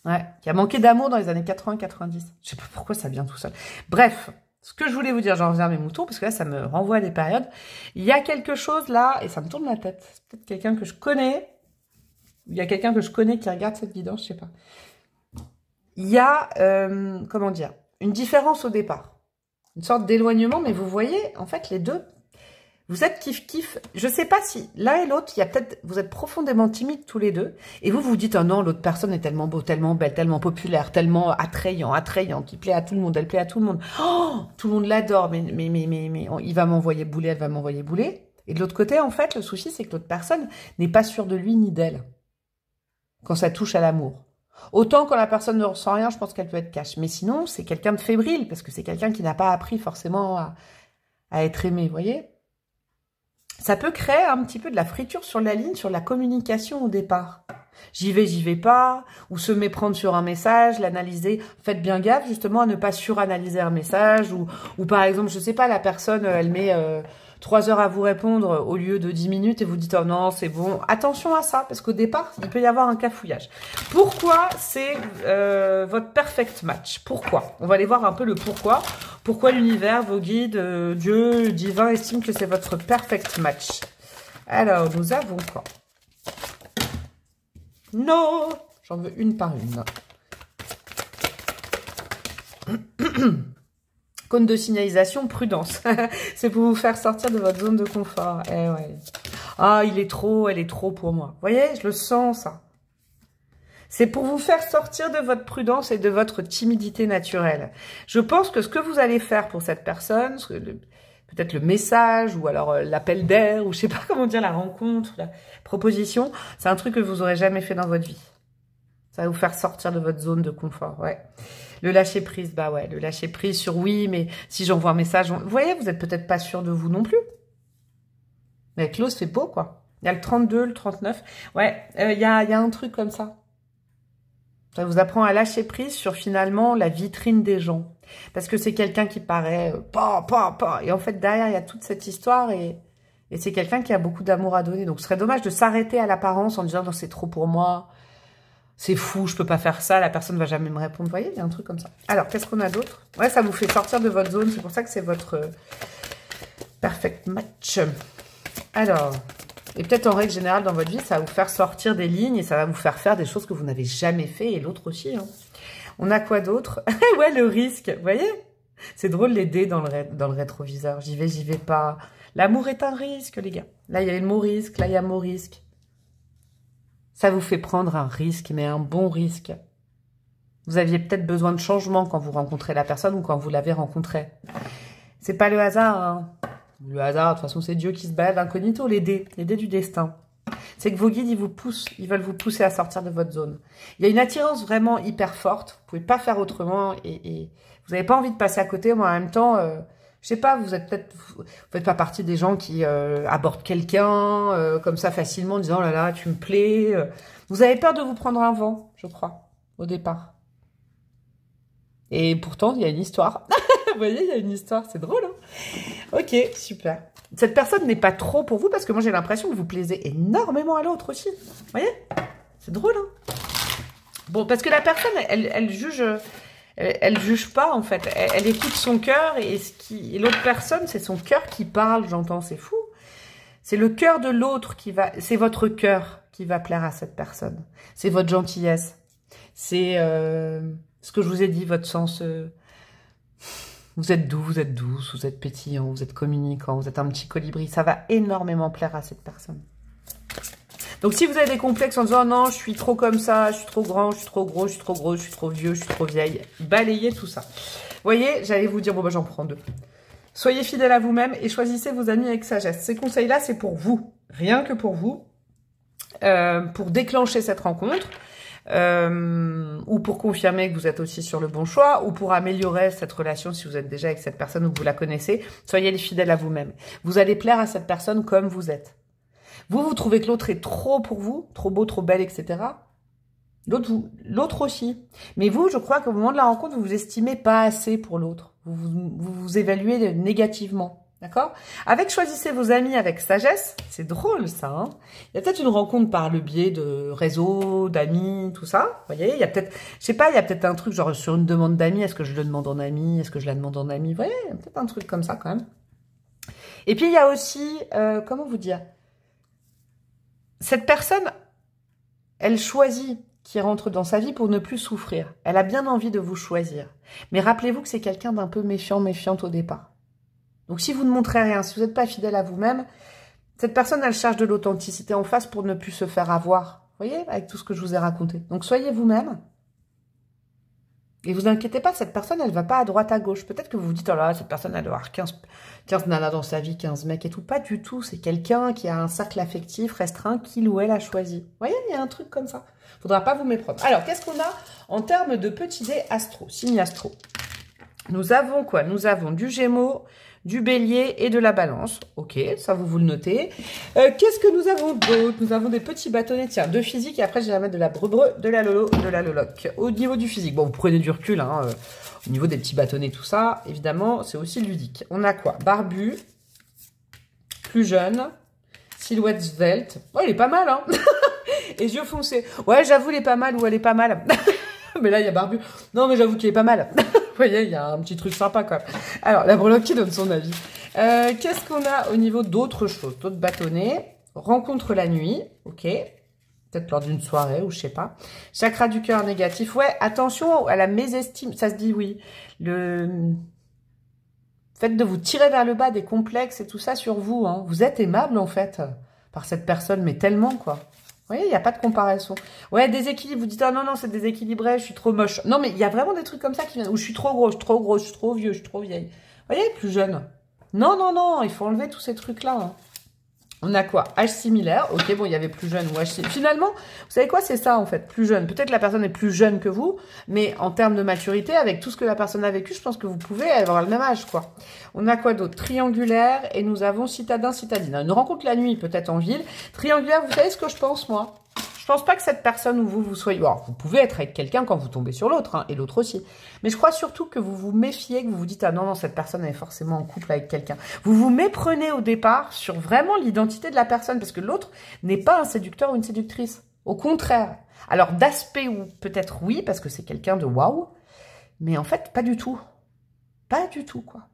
Ouais, qui a manqué d'amour dans les années 80-90. Je sais pas pourquoi ça vient tout seul. Bref, ce que je voulais vous dire, j'en reviens à mes moutons, parce que là, ça me renvoie à des périodes. Il y a quelque chose là, et ça me tourne la tête. C'est peut-être quelqu'un que je connais. Il y a quelqu'un que je connais qui regarde cette guidance, je sais pas. Il y a, comment dire, une différence au départ. Une sorte d'éloignement, mais vous voyez, en fait, les deux... Vous êtes kiff-kiff. Je sais pas si l'un et l'autre, il y a peut-être, vous êtes profondément timides tous les deux. Et vous vous dites, oh non, l'autre personne est tellement beau, tellement belle, tellement populaire, tellement attrayant, qui plaît à tout le monde, elle plaît à tout le monde. Oh, tout le monde l'adore, mais, il va m'envoyer bouler, elle va m'envoyer bouler. Et de l'autre côté, en fait, le souci, c'est que l'autre personne n'est pas sûre de lui ni d'elle. Quand ça touche à l'amour. Autant quand la personne ne ressent rien, je pense qu'elle peut être cash. Mais sinon, c'est quelqu'un de fébrile, parce que c'est quelqu'un qui n'a pas appris forcément à être aimé, vous voyez? Ça peut créer un petit peu de la friture sur la ligne, sur la communication au départ. J'y vais pas, ou se méprendre sur un message, l'analyser. Faites bien gaffe justement à ne pas suranalyser un message, ou par exemple, je sais pas, la personne, elle met 3 heures à vous répondre au lieu de 10 minutes et vous dites, oh non, c'est bon. Attention à ça, parce qu'au départ, il peut y avoir un cafouillage. Pourquoi c'est votre perfect match? Pourquoi? On va aller voir un peu le pourquoi. Pourquoi l'univers, vos guides, Dieu, divin, estiment que c'est votre perfect match? Alors, nous avons quoi? Non! J'en veux une par une. Cône de signalisation, prudence. C'est pour vous faire sortir de votre zone de confort. Eh ouais. Ah, il est trop, elle est trop pour moi. Vous voyez, je le sens, ça. C'est pour vous faire sortir de votre prudence et de votre timidité naturelle. Je pense que ce que vous allez faire pour cette personne, peut-être le message, ou alors l'appel d'air, ou je sais pas comment dire, la rencontre, la proposition, c'est un truc que vous aurez jamais fait dans votre vie. Ça va vous faire sortir de votre zone de confort, ouais. Le lâcher prise, bah ouais, le lâcher prise sur oui, mais si j'envoie un message, vous voyez, vous êtes peut-être pas sûr de vous non plus. Mais avec l'eau, c'est beau, quoi. Il y a le 32, le 39. Ouais, il y a un truc comme ça. Ça vous apprend à lâcher prise sur finalement la vitrine des gens. Parce que c'est quelqu'un qui paraît pas. Et en fait, derrière, il y a toute cette histoire et c'est quelqu'un qui a beaucoup d'amour à donner. Donc, ce serait dommage de s'arrêter à l'apparence en disant non, c'est trop pour moi. C'est fou, je peux pas faire ça, la personne va jamais me répondre. Vous voyez, il y a un truc comme ça. Alors, qu'est-ce qu'on a d'autre? Ouais, ça vous fait sortir de votre zone. C'est pour ça que c'est votre perfect match. Alors, Et peut-être en règle générale dans votre vie, ça va vous faire sortir des lignes et ça va vous faire faire des choses que vous n'avez jamais fait et l'autre aussi. Hein. On a quoi d'autre? Ouais, le risque, vous voyez? C'est drôle les dés dans le rétroviseur. J'y vais pas. L'amour est un risque, les gars. Là, il y a le mot risque, là, il y a mot risque. Ça vous fait prendre un risque, mais un bon risque. Vous aviez peut-être besoin de changement quand vous rencontrez la personne ou quand vous l'avez rencontrée. C'est pas le hasard, hein. Le hasard, de toute façon, c'est Dieu qui se balade incognito, les dés du destin. C'est que vos guides, ils vous poussent, ils veulent vous pousser à sortir de votre zone. Il y a une attirance vraiment hyper forte, vous pouvez pas faire autrement et vous n'avez pas envie de passer à côté, mais en même temps, je sais pas, vous faites pas partie des gens qui abordent quelqu'un comme ça facilement en disant oh là là, tu me plais. Vous avez peur de vous prendre un vent, je crois, au départ. Et pourtant, il y a une histoire. Vous voyez, il y a une histoire, c'est drôle. Hein, ok, super. Cette personne n'est pas trop pour vous parce que moi, j'ai l'impression que vous plaisez énormément à l'autre aussi. Vous voyez? C'est drôle, hein. Bon, parce que la personne, elle juge... Elle juge pas, en fait. Elle écoute son cœur et l'autre personne, c'est son cœur qui parle, j'entends, c'est fou. C'est le cœur de l'autre qui va... C'est votre cœur qui va plaire à cette personne. C'est votre gentillesse. C'est ce que je vous ai dit, votre sens... Vous êtes doux, vous êtes douce, vous êtes pétillant, vous êtes communicant, vous êtes un petit colibri. Ça va énormément plaire à cette personne. Donc, si vous avez des complexes en disant « Non, je suis trop comme ça, je suis trop grand, je suis trop gros, je suis trop gros, je suis trop vieux, je suis trop vieille », balayez tout ça. Vous voyez, j'allais vous dire « Bon, bah, j'en prends 2 ». Soyez fidèle à vous-même et choisissez vos amis avec sagesse. Ces conseils-là, c'est pour vous, rien que pour vous, pour déclencher cette rencontre, ou pour confirmer que vous êtes aussi sur le bon choix, ou pour améliorer cette relation si vous êtes déjà avec cette personne ou que vous la connaissez. Soyez fidèle à vous-même. Vous allez plaire à cette personne comme vous êtes. Vous trouvez que l'autre est trop pour vous, trop beau, trop belle, etc. L'autre aussi. Mais vous, je crois qu'au moment de la rencontre, vous vous estimez pas assez pour l'autre. Vous évaluez négativement. D'accord? Avec choisissez vos amis avec sagesse. C'est drôle, ça. Hein, il y a peut-être une rencontre par le biais de réseaux, d'amis, tout ça. Vous voyez? Il y a peut-être, je sais pas, il y a peut-être un truc genre sur une demande d'amis. Est-ce que je le demande en ami? Est-ce que je la demande en ami? Vous voyez? Il y a peut-être un truc comme ça, quand même. Et puis, il y a aussi, comment vous dire? Cette personne, elle choisit qui rentre dans sa vie pour ne plus souffrir. Elle a bien envie de vous choisir. Mais rappelez-vous que c'est quelqu'un d'un peu méfiant, méfiante au départ. Donc, si vous ne montrez rien, si vous n'êtes pas fidèle à vous-même, cette personne, elle cherche de l'authenticité en face pour ne plus se faire avoir. Vous voyez, avec tout ce que je vous ai raconté. Donc, soyez vous-même. Et vous inquiétez pas, cette personne, elle va pas à droite, à gauche. Peut-être que vous vous dites, oh là, cette personne, elle doit avoir 15 nanas dans sa vie, 15 mecs et tout. Pas du tout. C'est quelqu'un qui a un cercle affectif restreint qu'il ou elle a choisi. Vous voyez, il y a un truc comme ça. Faudra pas vous méprendre. Alors, qu'est-ce qu'on a en termes de petits dés astro, signe astro? Nous avons quoi? Nous avons du Gémeaux, du Bélier et de la Balance. Ok, ça vous le notez. Qu'est-ce que nous avons d'autre? Nous avons des petits bâtonnets, tiens, de physique. Et après, je vais mettre de la brebreu, de la lolo, de la loloc. Au niveau du physique, bon, vous prenez du recul, hein. Au niveau des petits bâtonnets, tout ça, évidemment, c'est aussi ludique. On a quoi? Barbu, plus jeune, silhouette svelte. Oh, il est pas mal, hein. Et yeux foncés. Ouais, j'avoue, il est pas mal ou elle est pas mal. Mais là, il y a Barbu. Non, mais j'avoue qu'il est pas mal. Vous voyez, il y a un petit truc sympa, quoi. Alors, la breloque qui donne son avis. Qu'est-ce qu'on a au niveau d'autres choses? D'autres bâtonnets. Rencontre la nuit. Ok. Peut-être lors d'une soirée ou je sais pas. Chakra du cœur négatif. Ouais, attention à la mésestime. Ça se dit oui. Le fait de vous tirer vers le bas des complexes et tout ça sur vous. Hein. Vous êtes aimable, en fait, par cette personne, mais tellement, quoi. Vous voyez, il n'y a pas de comparaison. Ouais, déséquilibre, vous dites, ah non, non, c'est déséquilibré, je suis trop moche. Non, mais il y a vraiment des trucs comme ça qui viennent, où je suis trop gros, je suis trop gros, je suis trop vieux, je suis trop vieille. Vous voyez, plus jeune. Non, non, non, il faut enlever tous ces trucs-là. Hein. On a quoi? Âge similaire. Ok, bon, il y avait plus jeune ou âge similaire. Finalement, vous savez quoi? C'est ça, en fait, plus jeune. Peut-être que la personne est plus jeune que vous, mais en termes de maturité, avec tout ce que la personne a vécu, je pense que vous pouvez avoir le même âge, quoi. On a quoi d'autre? Triangulaire, et nous avons citadin, citadine. Une rencontre la nuit, peut-être en ville. Triangulaire, vous savez ce que je pense, moi? Je pense pas que cette personne ou vous soyez... Alors, vous pouvez être avec quelqu'un quand vous tombez sur l'autre, hein, et l'autre aussi. Mais je crois surtout que vous vous méfiez, que vous vous dites, ah non, non, cette personne est forcément en couple avec quelqu'un. Vous vous méprenez au départ sur vraiment l'identité de la personne, parce que l'autre n'est pas un séducteur ou une séductrice. Au contraire. Alors, d'aspect, ou peut-être oui, parce que c'est quelqu'un de waouh, mais en fait, pas du tout. Pas du tout, quoi.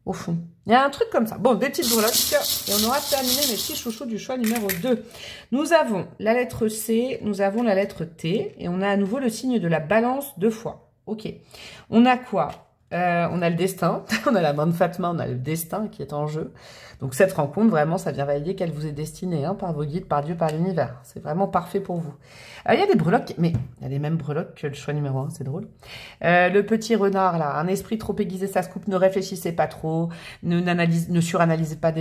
au fond. Il y a un truc comme ça. Bon, des petites breloques. Et on aura terminé mes petits chouchous du choix numéro 2. Nous avons la lettre C, nous avons la lettre T. Et on a à nouveau le signe de la balance 2 fois. Ok. On a quoi? On a le destin. On a la main de Fatma, on a le destin qui est en jeu. Donc cette rencontre, vraiment, ça vient valider qu'elle vous est destinée, hein, par vos guides, par Dieu, par l'univers. C'est vraiment parfait pour vous. Il y a des breloques, mais il y a les mêmes breloques que le choix numéro 1, c'est drôle. Le petit renard, là, un esprit trop aiguisé, ça se coupe, ne réfléchissez pas trop, ne suranalysez pas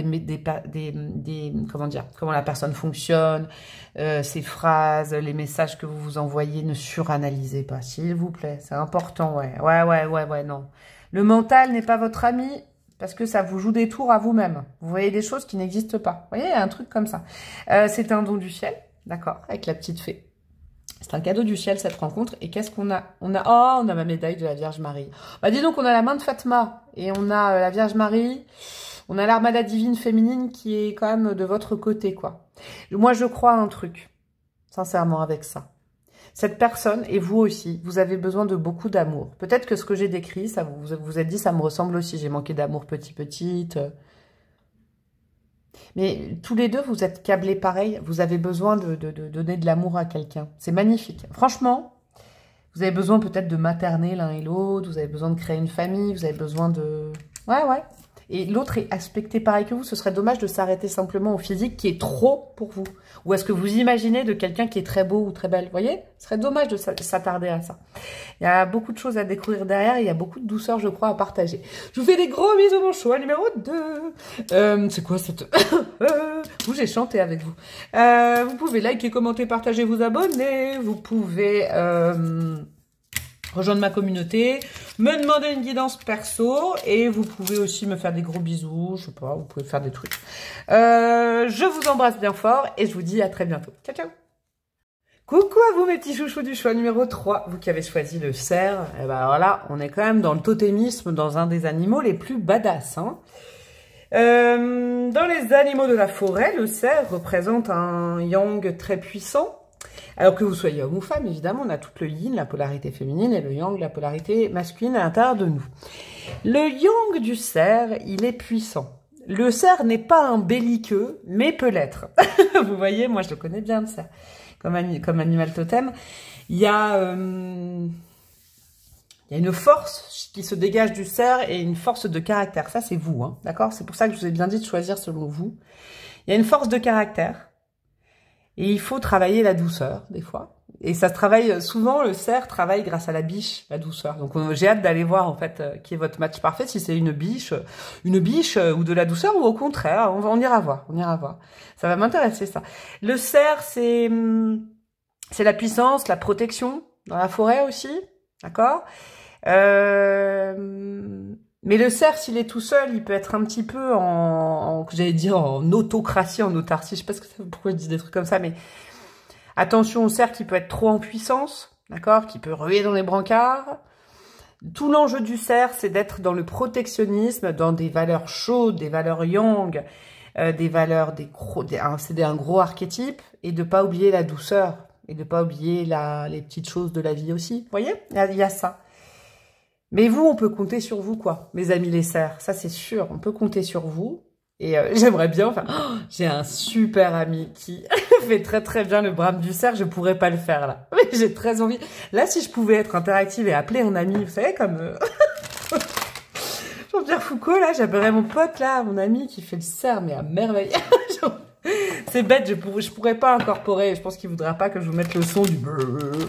comment dire, comment la personne fonctionne, ses phrases, les messages que vous vous envoyez, ne suranalysez pas, s'il vous plaît, c'est important, ouais, non. Le mental n'est pas votre ami, parce que ça vous joue des tours à vous-même. Vous voyez des choses qui n'existent pas. Vous voyez, il y a un truc comme ça. C'est un don du ciel, d'accord, avec la petite fée. C'est un cadeau du ciel, cette rencontre. Et qu'est-ce qu'on a? On a ma médaille de la Vierge Marie. Bah, dis donc, on a la main de Fatma. Et on a la Vierge Marie. On a l'armada divine féminine qui est quand même de votre côté, quoi. Moi, je crois à un truc. Sincèrement, avec ça. Cette personne, et vous aussi, vous avez besoin de beaucoup d'amour. Peut-être que ce que j'ai décrit, ça vous êtes dit, ça me ressemble aussi. J'ai manqué d'amour petite. Mais tous les deux, vous êtes câblés pareil. Vous avez besoin de donner de l'amour à quelqu'un. C'est magnifique. Franchement, vous avez besoin peut-être de materner l'un et l'autre. Vous avez besoin de créer une famille. Vous avez besoin de... Ouais. Et l'autre est aspecté pareil que vous. Ce serait dommage de s'arrêter simplement au physique qui est trop pour vous. Ou est-ce que vous imaginez de quelqu'un qui est très beau ou très belle? Vous voyez? Ce serait dommage de s'attarder à ça. Il y a beaucoup de choses à découvrir derrière. Et il y a beaucoup de douceur, je crois, à partager. Je vous fais des gros bisous, mon choix numéro 2. C'est quoi cette... Vous, j'ai chanté avec vous. Vous pouvez liker, commenter, partager, vous abonner. Vous pouvez... rejoindre ma communauté, me demander une guidance perso, et vous pouvez aussi me faire des gros bisous, je sais pas, vous pouvez faire des trucs. Je vous embrasse bien fort, et je vous dis à très bientôt. Ciao, ciao. Coucou à vous mes petits chouchous du choix numéro 3, vous qui avez choisi le cerf. Et ben alors là, on est quand même dans le totémisme, dans un des animaux les plus badass, hein. Dans les animaux de la forêt, le cerf représente un yang très puissant. Alors que vous soyez homme ou femme, évidemment, on a tout le yin, la polarité féminine, et le yang, la polarité masculine à l'intérieur de nous. Le yang du cerf, il est puissant. Le cerf n'est pas un belliqueux, mais peut l'être. Vous voyez, moi je le connais bien, le cerf. Comme animal totem, il y a une force qui se dégage du cerf et une force de caractère. Ça, c'est vous, hein, d'accord? C'est pour ça que je vous ai bien dit de choisir selon vous. Il y a une force de caractère. Et il faut travailler la douceur, des fois. Et ça se travaille, souvent, le cerf travaille grâce à la biche, la douceur. Donc, j'ai hâte d'aller voir, en fait, qui est votre match parfait, si c'est une biche ou de la douceur, ou au contraire, on ira voir, Ça va m'intéresser, ça. Le cerf, c'est la puissance, la protection, dans la forêt aussi, d'accord? Mais le cerf, s'il est tout seul, il peut être un petit peu j'allais dire, en autocratie, en autarcie. Je sais pas pourquoi je dis des trucs comme ça, mais attention au cerf qui peut être trop en puissance, d'accord, qui peut ruer dans les brancards. Tout l'enjeu du cerf, c'est d'être dans le protectionnisme, dans des valeurs chaudes, des valeurs yang, des valeurs, c'est un gros archétype, et de pas oublier la douceur, et de pas oublier les petites choses de la vie aussi. Vous voyez, il y a ça. Mais vous, on peut compter sur vous, quoi, mes amis les cerfs. Ça, c'est sûr, on peut compter sur vous. Et j'aimerais bien, enfin, j'ai un super ami qui fait très très bien le brame du cerf. Je pourrais pas le faire, là. Mais j'ai très envie. Là, si je pouvais être interactive et appeler un ami, vous savez, comme... Jean-Pierre Foucault, là, j'appellerais mon pote, là, mon ami qui fait le cerf, mais à merveille. C'est bête, je pourrais pas incorporer. Je pense qu'il voudra pas que je vous mette le son du...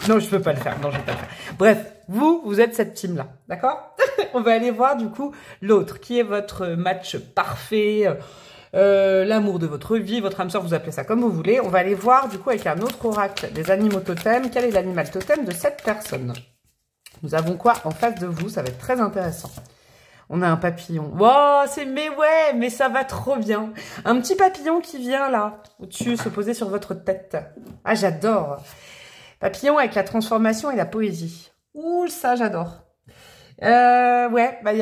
Non, je peux pas le faire. Non, je vais pas le faire. Bref, vous êtes cette team-là, d'accord? On va aller voir, du coup, l'autre, qui est votre match parfait, l'amour de votre vie, votre âme sœur, vous appelez ça comme vous voulez. On va aller voir, du coup, avec un autre oracle des animaux totems, quel est l'animal totem de cette personne. Nous avons quoi en face de vous? Ça va être très intéressant. On a un papillon. Wow, mais ça va trop bien. Un petit papillon qui vient là, au-dessus, se poser sur votre tête. Ah, j'adore. Papillon avec la transformation et la poésie. Ouh, ça, j'adore. Ouais, bah,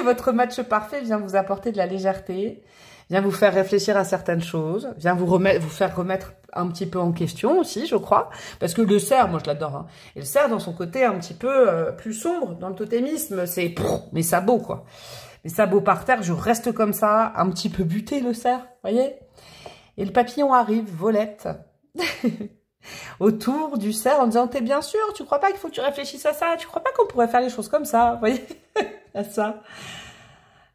votre match parfait vient vous apporter de la légèreté, vient vous faire réfléchir à certaines choses, vient vous faire remettre un petit peu en question aussi, je crois. Parce que le cerf, moi je l'adore, hein. Et le cerf, dans son côté un petit peu plus sombre, dans le totémisme, c'est mes sabots, quoi. les sabots par terre, je reste comme ça, un petit peu buté le cerf, voyez. Et le papillon arrive, volette, autour du cerf en disant, t'es bien sûr, tu crois pas qu'il faut que tu réfléchisses à ça, tu crois pas qu'on pourrait faire les choses comme ça, vous voyez, à ça.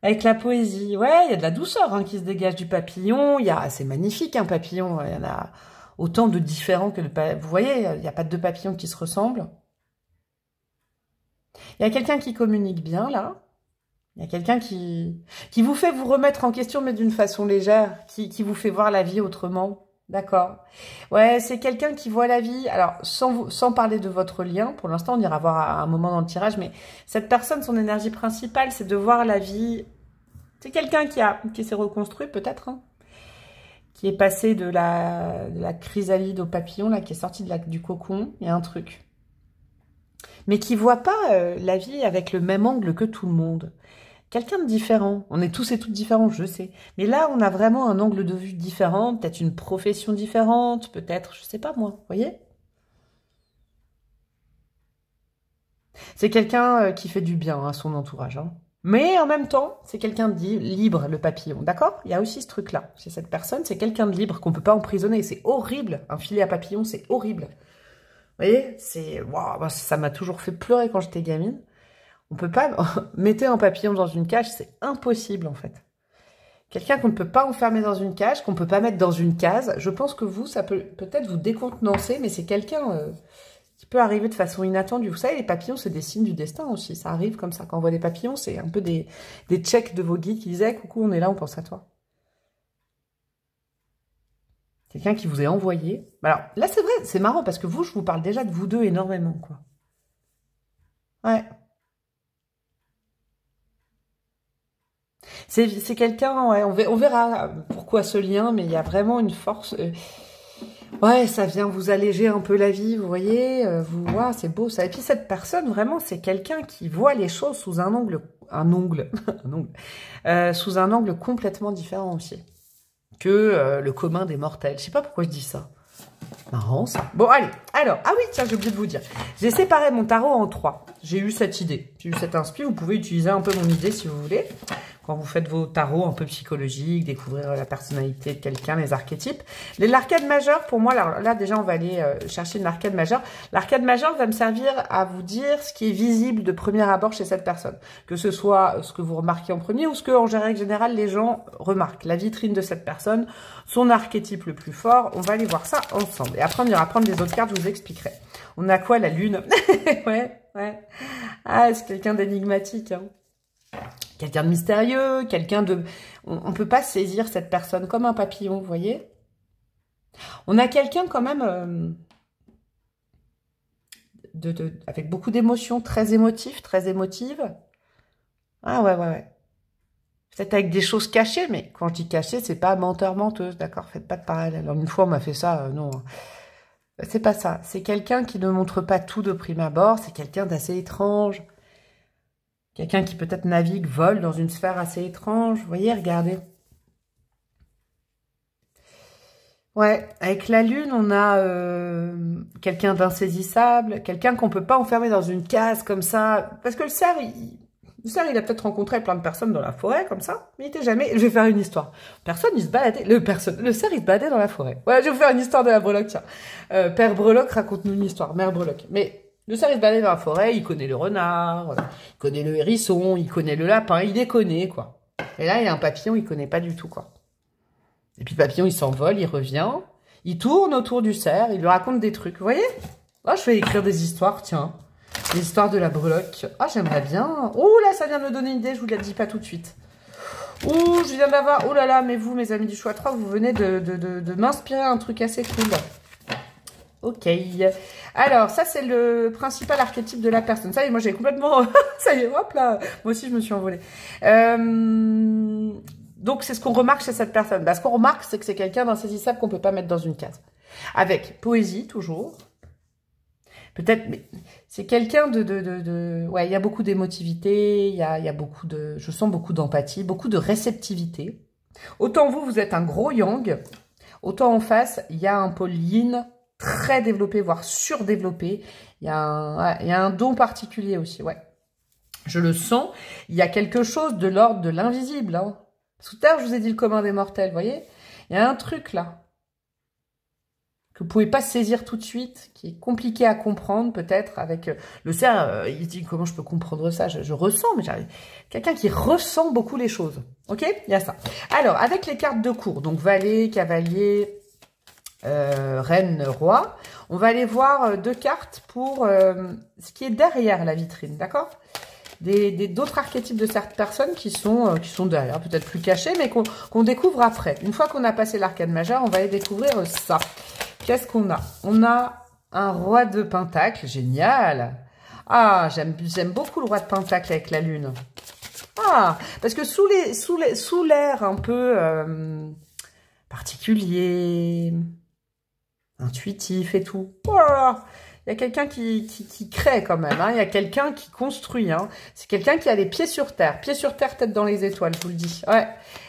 Avec la poésie, ouais, il y a de la douceur hein, qui se dégage du papillon, c'est magnifique un papillon, il y en a autant de différents que vous voyez, il n'y a pas deux papillons qui se ressemblent. Il y a quelqu'un qui communique bien, là. Il y a quelqu'un qui vous fait vous remettre en question, mais d'une façon légère, qui vous fait voir la vie autrement. D'accord. Ouais, c'est quelqu'un qui voit la vie, alors sans parler de votre lien, pour l'instant on ira voir à un moment dans le tirage, mais cette personne, son énergie principale, c'est de voir la vie. C'est quelqu'un qui s'est reconstruit peut-être, hein, qui est passé de la chrysalide au papillon, là, qui est sorti du cocon, il y a un truc. Mais qui voit pas la vie avec le même angle que tout le monde. Quelqu'un de différent. On est tous et toutes différents, je sais. Mais là, on a vraiment un angle de vue différent, peut-être une profession différente, peut-être, je sais pas moi, vous voyez? C'est quelqu'un qui fait du bien à son entourage. Hein. Mais en même temps, c'est quelqu'un de libre, le papillon, d'accord? Il y a aussi ce truc-là. C'est cette personne, c'est quelqu'un de libre qu'on peut pas emprisonner. C'est horrible, un filet à papillon, c'est horrible. Vous voyez? Wow, ça m'a toujours fait pleurer quand j'étais gamine. On peut pas mettre un papillon dans une cage, c'est impossible en fait. Quelqu'un qu'on ne peut pas enfermer dans une cage, qu'on ne peut pas mettre dans une case, je pense que vous, ça peut peut-être vous décontenancer, mais c'est quelqu'un qui peut arriver de façon inattendue. Vous savez, les papillons, c'est des signes du destin aussi, ça arrive comme ça. Quand on voit des papillons, c'est un peu des checks de vos guides qui disaient « Coucou, on est là, on pense à toi ». Quelqu'un qui vous est envoyé. Alors là, c'est vrai, c'est marrant parce que vous, je vous parle déjà de vous deux énormément, quoi. Ouais. C'est quelqu'un, ouais, on verra pourquoi ce lien, mais il y a vraiment une force. Ouais, ça vient vous alléger un peu la vie, vous voyez. Ouais, c'est beau ça. Et puis cette personne, vraiment, c'est quelqu'un qui voit les choses sous un angle, sous un angle complètement différent aussi que le commun des mortels. Je sais pas pourquoi je dis ça. Marrant ça. Bon, allez. Alors, ah oui, tiens, j'ai oublié de vous dire. J'ai séparé mon tarot en 3. J'ai eu cette idée. J'ai eu cette inspi. Vous pouvez utiliser un peu mon idée si vous voulez. Quand vous faites vos tarots un peu psychologiques, découvrir la personnalité de quelqu'un, les archétypes. L'arcade majeure, pour moi, là déjà, on va aller chercher une arcade majeure. L'arcade majeure va me servir à vous dire ce qui est visible de premier abord chez cette personne. Que ce soit ce que vous remarquez en premier ou ce que, en général, les gens remarquent. La vitrine de cette personne, son archétype le plus fort. On va aller voir ça ensemble. Et après, on ira prendre les autres cartes, je vous expliquerai. On a quoi, la lune? Ouais. Ah, c'est quelqu'un d'énigmatique, hein. Quelqu'un de mystérieux, quelqu'un de... On ne peut pas saisir cette personne comme un papillon, vous voyez? On a quelqu'un quand même avec beaucoup d'émotions, très émotif, très émotive. Ah ouais. Peut-être avec des choses cachées, mais quand je dis cachées, c'est pas menteur-menteuse, d'accord? Faites pas de parallèle. Alors, une fois, on m'a fait ça, non. C'est pas ça. C'est quelqu'un qui ne montre pas tout de prime abord, c'est quelqu'un d'assez étrange. Quelqu'un qui peut-être navigue, vole dans une sphère assez étrange. Vous voyez, regardez. Ouais, avec la lune, on a quelqu'un d'insaisissable, quelqu'un qu'on peut pas enfermer dans une case comme ça. Parce que le cerf, il a peut-être rencontré plein de personnes dans la forêt, comme ça, mais il était jamais... Je vais faire une histoire. Personne, il se baladait... Le cerf, il se baladait dans la forêt. Ouais, je vais vous faire une histoire de la breloque, tiens. Père Breloque, raconte-nous une histoire. Mère Breloque. Mais... Le cerf, il se baladait dans la forêt, il connaît le renard, il connaît le hérisson, il connaît le lapin, il les connaît, quoi. Et là, il y a un papillon, il connaît pas du tout, quoi. Et puis le papillon, il s'envole, il revient, il tourne autour du cerf, il lui raconte des trucs, vous voyez? Oh, je vais écrire des histoires, tiens. Des histoires de la breloque. Ah, j'aimerais bien. Oh là, ça vient de me donner une idée, je vous la dis pas tout de suite. Oh, je viens d'avoir... Oh là là, mais vous, mes amis du choix 3, vous venez de m'inspirer un truc assez cool. Ok. Alors, ça, c'est le principal archétype de la personne. Ça y est, moi, j'ai complètement... ça y est, hop là. Moi aussi, je me suis envolée. Donc, c'est ce qu'on remarque chez cette personne. Bah, ce qu'on remarque, c'est que c'est quelqu'un d'insaisissable qu'on peut pas mettre dans une case. Avec poésie, toujours. Peut-être, mais c'est quelqu'un Ouais, il y a beaucoup d'émotivité, il y a beaucoup de... Je sens beaucoup d'empathie, beaucoup de réceptivité. Autant vous êtes un gros yang, autant en face, il y a un pôle yin très développé, voire surdéveloppé. Il y a un don particulier aussi, ouais. Je le sens. Il y a quelque chose de l'ordre de l'invisible. Hein. Tout à l'heure, je vous ai dit le commun des mortels, vous voyez? Il y a un truc là que vous pouvez pas saisir tout de suite, qui est compliqué à comprendre peut-être avec le cerf. Il se dit comment je peux comprendre ça, je ressens, mais j'arrive. Quelqu'un qui ressent beaucoup les choses. Ok, il y a ça. Alors avec les cartes de cours, donc valet, cavalier, reine, roi, on va aller voir deux cartes pour ce qui est derrière la vitrine, d'accord? D'autres archétypes de certaines personnes qui sont derrière, peut-être plus cachés, mais qu'on découvre après. Une fois qu'on a passé l'arcane majeure, on va aller découvrir ça. Qu'est-ce qu'on a? On a un roi de pentacle, génial. Ah, j'aime beaucoup le roi de pentacle avec la lune. Ah, parce que sous l'air un peu particulier, intuitif et tout. Voilà. Il y a quelqu'un qui crée quand même, hein. Il y a quelqu'un qui construit, hein. C'est quelqu'un qui a les pieds sur terre, tête dans les étoiles, je vous le dis. Ouais,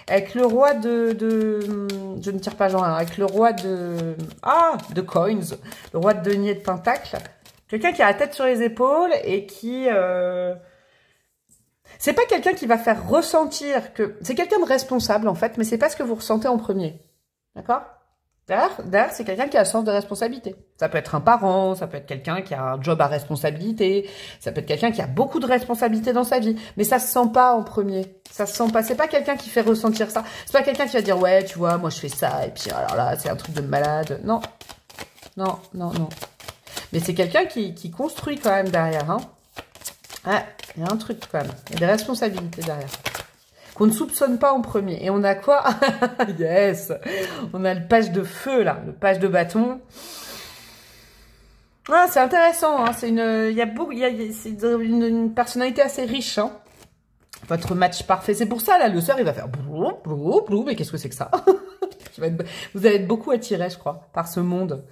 avec le roi je ne tire pas Jean, hein. Avec le roi de coins, le roi de denier de pentacle. Quelqu'un qui a la tête sur les épaules et qui... C'est pas quelqu'un qui va faire ressentir que... C'est quelqu'un de responsable en fait, mais c'est pas ce que vous ressentez en premier. D'accord ? Derrière, c'est quelqu'un qui a le sens de responsabilité. Ça peut être un parent, ça peut être quelqu'un qui a un job à responsabilité, ça peut être quelqu'un qui a beaucoup de responsabilités dans sa vie, mais ça se sent pas en premier. Ça se sent pas. C'est pas quelqu'un qui fait ressentir ça. C'est pas quelqu'un qui va dire ouais, tu vois, moi je fais ça et puis alors là, c'est un truc de malade. Non, non, non, non. Mais c'est quelqu'un qui construit quand même derrière. Hein. Ouais, il y a un truc quand même. Il y a des responsabilités derrière. Qu'on ne soupçonne pas en premier. Et on a quoi? Yes. On a le page de feu, là. Le page de bâton. Ah, c'est intéressant. Hein. C'est une personnalité assez riche. Hein. Votre match parfait. C'est pour ça, là, le sœur, il va faire blou, blou, blou. Mais qu'est-ce que c'est que ça? Vous allez être beaucoup attiré, je crois, par ce monde.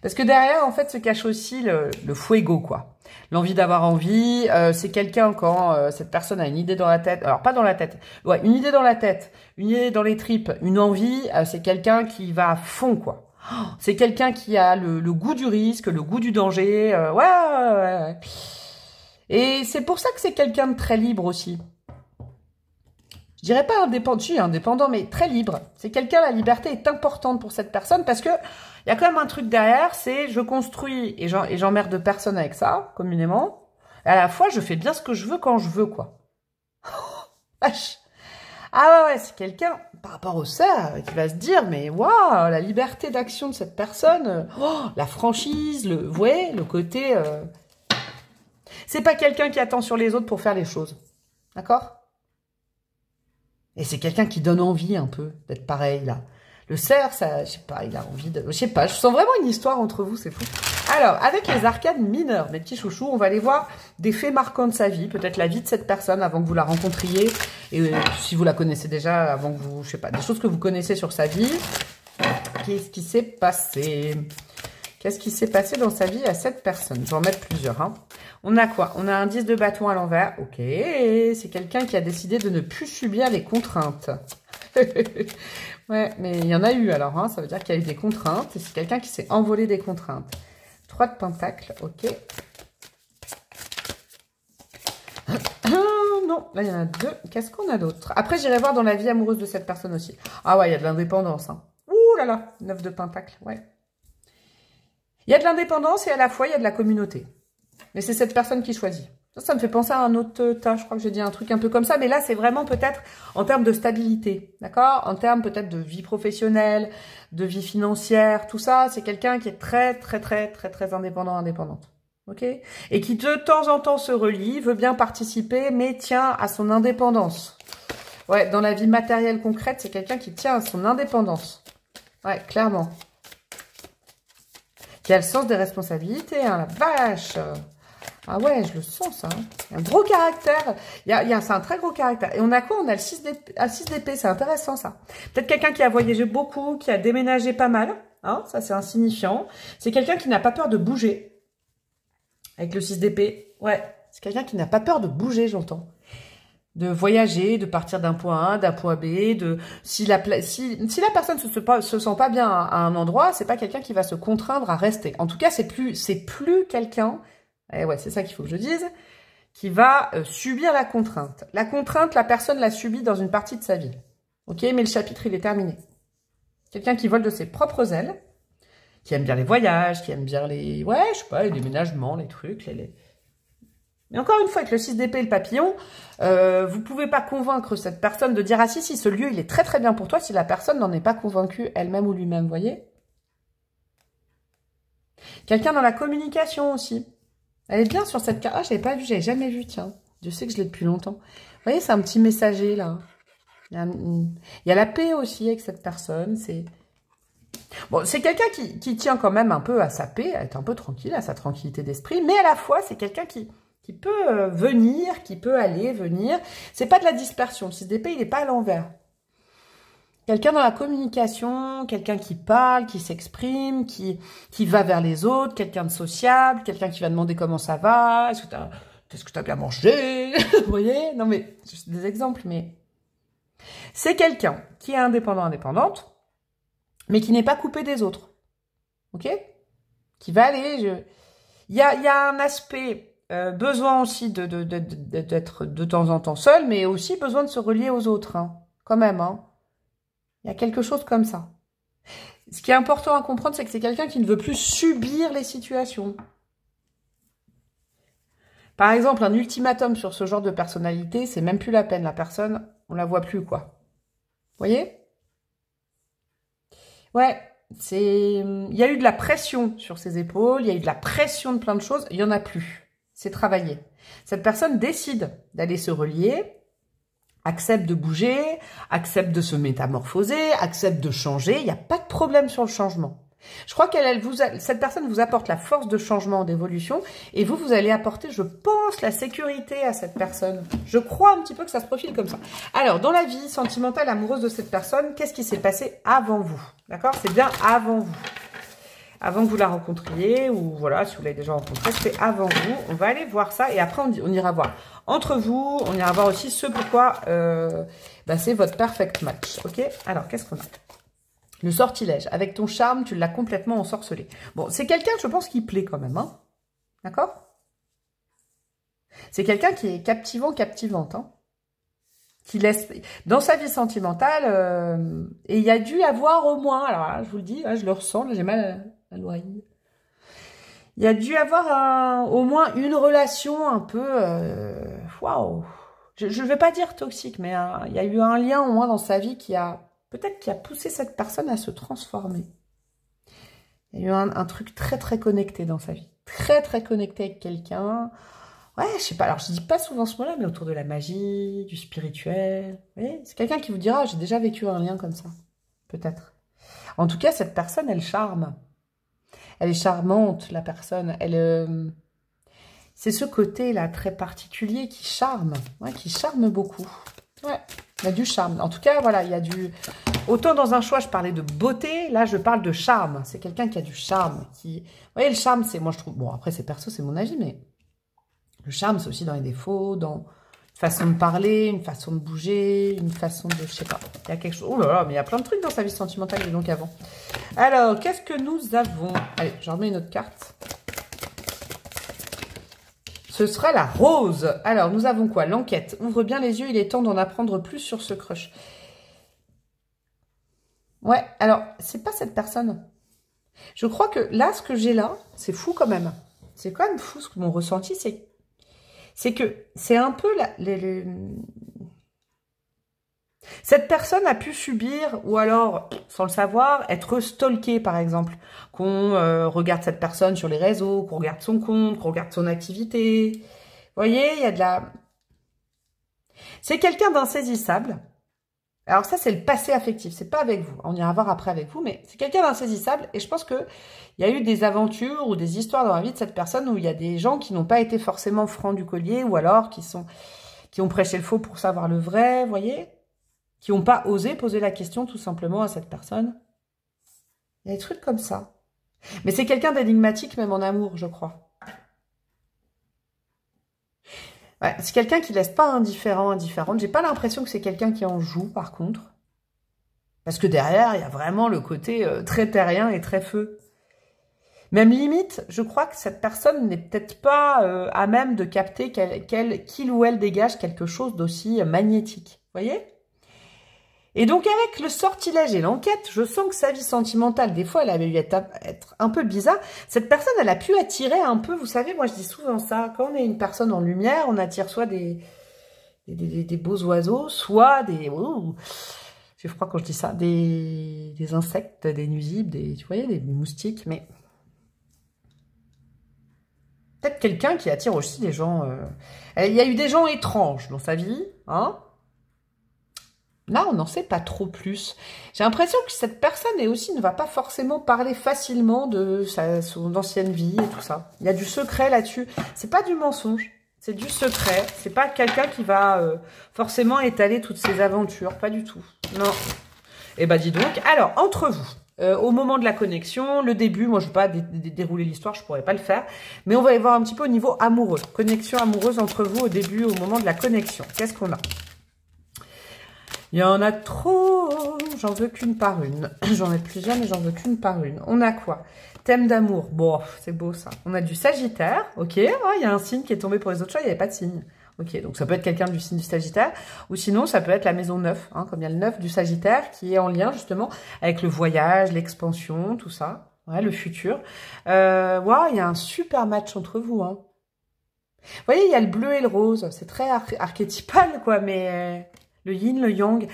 Parce que derrière, en fait, se cache aussi le fuego, quoi. L'envie d'avoir envie, c'est quelqu'un quand cette personne a une idée dans la tête, alors pas dans la tête, ouais, une idée dans la tête, une idée dans les tripes, une envie, c'est quelqu'un qui va à fond, quoi. C'est quelqu'un qui a le goût du risque, le goût du danger, ouais. Et c'est pour ça que c'est quelqu'un de très libre aussi. Je dirais pas indépendant, mais très libre. C'est quelqu'un, la liberté est importante pour cette personne parce que il y a quand même un truc derrière, c'est je construis et j'emmerde personne avec ça, communément. Et à la fois, je fais bien ce que je veux quand je veux, quoi. Vache. Ah ouais, c'est quelqu'un, par rapport au cerf, qui va se dire, mais waouh, la liberté d'action de cette personne, la franchise, vous voyez, le côté... C'est pas quelqu'un qui attend sur les autres pour faire les choses. D'accord ? Et c'est quelqu'un qui donne envie un peu d'être pareil, là. Le cerf, ça, je sais pas, il a envie de... Je sais pas, je sens vraiment une histoire entre vous, c'est fou. Alors, avec les arcanes mineures, mes petits chouchous, on va aller voir des faits marquants de sa vie, peut-être la vie de cette personne avant que vous la rencontriez, et si vous la connaissez déjà, avant que vous... Je sais pas, des choses que vous connaissez sur sa vie. Qu'est-ce qui s'est passé? Qu'est-ce qui s'est passé dans sa vie à cette personne? Je vais en mettre plusieurs, hein. On a quoi? On a un 10 de bâton à l'envers. Ok, c'est quelqu'un qui a décidé de ne plus subir les contraintes. Ouais, mais il y en a eu alors, hein. Ça veut dire qu'il y a eu des contraintes. Et c'est quelqu'un qui s'est envolé des contraintes. 3 de pentacle, ok. Non, là il y en a 2. Qu'est-ce qu'on a d'autre? Après, j'irai voir dans la vie amoureuse de cette personne aussi. Ah ouais, il y a de l'indépendance. Hein. Ouh là là, 9 de pentacle, ouais. Il y a de l'indépendance et à la fois, il y a de la communauté. Mais c'est cette personne qui choisit. Ça me fait penser à un autre tas. Je crois que j'ai dit un truc un peu comme ça. Mais là, c'est vraiment peut-être en termes de stabilité. D'accord? En termes peut-être de vie professionnelle, de vie financière, tout ça. C'est quelqu'un qui est très indépendante. Ok? Et qui de temps en temps se relie, veut bien participer, mais tient à son indépendance. Ouais, dans la vie matérielle concrète, c'est quelqu'un qui tient à son indépendance. Ouais, clairement. Qui a le sens des responsabilités, hein, la vache. Ah ouais, je le sens, ça. Hein. Un gros caractère. C'est un très gros caractère. Et on a quoi? On a le 6 d'épée. C'est intéressant, ça. Peut-être quelqu'un qui a voyagé beaucoup, qui a déménagé pas mal. Hein, ça, c'est insignifiant. C'est quelqu'un qui n'a pas peur de bouger. Avec le 6 d'épée. Ouais, c'est quelqu'un qui n'a pas peur de bouger, j'entends. De voyager, de partir d'un point A, d'un point B, si la personne se sent pas bien à un endroit, c'est pas quelqu'un qui va se contraindre à rester. En tout cas, c'est plus quelqu'un, et ouais, c'est ça qu'il faut que je dise, qui va subir la contrainte. La contrainte, la personne l'a subie dans une partie de sa vie. Ok, mais le chapitre, il est terminé. Quelqu'un qui vole de ses propres ailes, qui aime bien les voyages, qui aime bien les... Ouais, je sais pas, les déménagements, les trucs, Mais encore une fois, avec le 6 d'épée et le papillon, vous pouvez pas convaincre cette personne de dire « Ah si, ce lieu, il est très très bien pour toi » si la personne n'en est pas convaincue elle-même ou lui-même, vous voyez. Quelqu'un dans la communication aussi. Elle est bien sur cette carte. Ah, je l'avais pas vu, j'avais jamais vu, tiens. Je sais que je l'ai depuis longtemps. Vous voyez, c'est un petit messager, là. Il y a la paix aussi avec cette personne. Bon, c'est quelqu'un qui tient quand même un peu à sa paix, à être un peu tranquille, à sa tranquillité d'esprit. Mais à la fois, c'est quelqu'un qui peut venir, qui peut aller, venir. C'est pas de la dispersion. Le 6 d'épée, il n'est pas à l'envers. Quelqu'un dans la communication, quelqu'un qui parle, qui s'exprime, qui va vers les autres, quelqu'un de sociable, quelqu'un qui va demander comment ça va, est-ce que tu as bien mangé, vous voyez? Non mais, c'est des exemples, mais... C'est quelqu'un qui est indépendant, indépendante, mais qui n'est pas coupé des autres, ok? Qui va aller... Il y a un aspect, besoin aussi d'être de temps en temps seul, mais aussi besoin de se relier aux autres, hein, quand même, hein. Il y a quelque chose comme ça. Ce qui est important à comprendre, c'est que c'est quelqu'un qui ne veut plus subir les situations. Par exemple, un ultimatum sur ce genre de personnalité, c'est même plus la peine. La personne, on la voit plus, quoi. Vous voyez? Ouais, il y a eu de la pression sur ses épaules, il y a eu de la pression de plein de choses, il n'y en a plus. C'est travaillé. Cette personne décide d'aller se relier, accepte de bouger, accepte de se métamorphoser, accepte de changer. Il n'y a pas de problème sur le changement. Je crois cette personne vous apporte la force de changement, d'évolution, et vous allez apporter, je pense, la sécurité à cette personne. Je crois un petit peu que ça se profile comme ça. Alors, dans la vie sentimentale, amoureuse de cette personne, qu'est-ce qui s'est passé avant vous? D'accord? C'est bien avant vous. Avant que vous la rencontriez, ou voilà, si vous l'avez déjà rencontrée, c'est avant vous. On va aller voir ça, et après, on ira voir entre vous, on ira voir aussi ce pourquoi c'est votre perfect match. Ok? Alors, qu'est-ce qu'on a? Le sortilège. Avec ton charme, tu l'as complètement ensorcelé. Bon, c'est quelqu'un, je pense, qui plaît quand même. Hein, d'accord? C'est quelqu'un qui est captivant, captivante. Hein, qui laisse... Dans sa vie sentimentale, et il y a dû avoir au moins... Alors là, je vous le dis, je le ressens, j'ai mal à l'oreille. Il y a dû avoir au moins une relation un peu... Waouh! Je ne vais pas dire toxique, mais il y a eu un lien au moins dans sa vie qui a... Peut-être qui a poussé cette personne à se transformer. Il y a eu un truc très très connecté dans sa vie. Très très connecté avec quelqu'un. Ouais, je sais pas. Alors je dis pas souvent ce mot-là, mais autour de la magie, du spirituel. Vous voyez, c'est quelqu'un qui vous dira, j'ai déjà vécu un lien comme ça. Peut-être. En tout cas, cette personne, elle charme. Elle est charmante, la personne. C'est ce côté-là très particulier qui charme. Ouais, qui charme beaucoup. Ouais, il y a du charme. En tout cas, voilà, il y a du... Autant dans un choix, je parlais de beauté, là, je parle de charme. C'est quelqu'un qui a du charme. Vous voyez, le charme, c'est... Moi, je trouve... Bon, après, c'est perso, c'est mon avis, mais... Le charme, c'est aussi dans les défauts, dans une façon de parler, une façon de bouger, une façon de... Je sais pas. Il y a quelque chose... Oh là là, mais il y a plein de trucs dans sa vie sentimentale, et donc avant. Alors, qu'est-ce que nous avons? Allez, j'en remets une autre carte. Ce sera la rose. Alors, nous avons quoi? L'enquête. Ouvre bien les yeux, il est temps d'en apprendre plus sur ce crush. Ouais, alors, c'est pas cette personne. Je crois que là, ce que j'ai là, c'est fou quand même. C'est quand même fou ce que mon ressenti, c'est que c'est un peu cette personne a pu subir, ou alors, sans le savoir, être stalkée, par exemple. Qu'on regarde cette personne sur les réseaux, qu'on regarde son compte, qu'on regarde son activité. Vous voyez, il y a de la... C'est quelqu'un d'insaisissable. Alors ça, c'est le passé affectif. C'est pas avec vous. On ira voir après avec vous, mais c'est quelqu'un d'insaisissable. Et je pense qu'il y a eu des aventures ou des histoires dans la vie de cette personne où il y a des gens qui n'ont pas été forcément francs du collier, ou alors qui ont prêché le faux pour savoir le vrai, vous voyez, qui n'ont pas osé poser la question tout simplement à cette personne. Il y a des trucs comme ça. Mais c'est quelqu'un d'énigmatique même en amour, je crois. Ouais, c'est quelqu'un qui laisse pas indifférent, indifférente. J'ai pas l'impression que c'est quelqu'un qui en joue, par contre. Parce que derrière, il y a vraiment le côté très terrien et très feu. Même limite, je crois que cette personne n'est peut-être pas à même de capter qu'il ou elle dégage quelque chose d'aussi magnétique. Vous voyez? Et donc, avec le sortilège et l'enquête, je sens que sa vie sentimentale, des fois, elle avait eu être un peu bizarre. Cette personne, elle a pu attirer un peu, vous savez, moi, je dis souvent ça, quand on est une personne en lumière, on attire soit des beaux oiseaux, soit des... Oh, j'ai froid quand je dis ça, des insectes, des nuisibles, vous voyez, des moustiques, mais... Peut-être quelqu'un qui attire aussi des gens... Il y a eu des gens étranges dans sa vie, hein. Là, on n'en sait pas trop plus. J'ai l'impression que cette personne ne va pas forcément parler facilement de son ancienne vie et tout ça. Il y a du secret là-dessus. C'est pas du mensonge, c'est du secret. C'est pas quelqu'un qui va forcément étaler toutes ses aventures, pas du tout. Non. Eh ben, dis donc. Alors, entre vous, au moment de la connexion, le début, moi je ne vais pas dérouler l'histoire, je ne pourrais pas le faire, mais on va y voir un petit peu au niveau amoureux. Connexion amoureuse entre vous au début, au moment de la connexion. Qu'est-ce qu'on a? Il y en a trop, j'en veux qu'une par une. J'en ai plusieurs, mais j'en veux qu'une par une. On a quoi? Thème d'amour, bon, c'est beau ça. On a du Sagittaire, ok. Oh, il y a un signe qui est tombé pour les autres choix, il n'y avait pas de signe. Ok, donc ça peut être quelqu'un du signe du Sagittaire, ou sinon ça peut être la maison 9, hein, comme il y a le 9 du Sagittaire, qui est en lien justement avec le voyage, l'expansion, tout ça, ouais, le futur. Wow, il y a un super match entre vous. Hein. Vous voyez, il y a le bleu et le rose, c'est très archétypal, quoi, mais le yin, le yang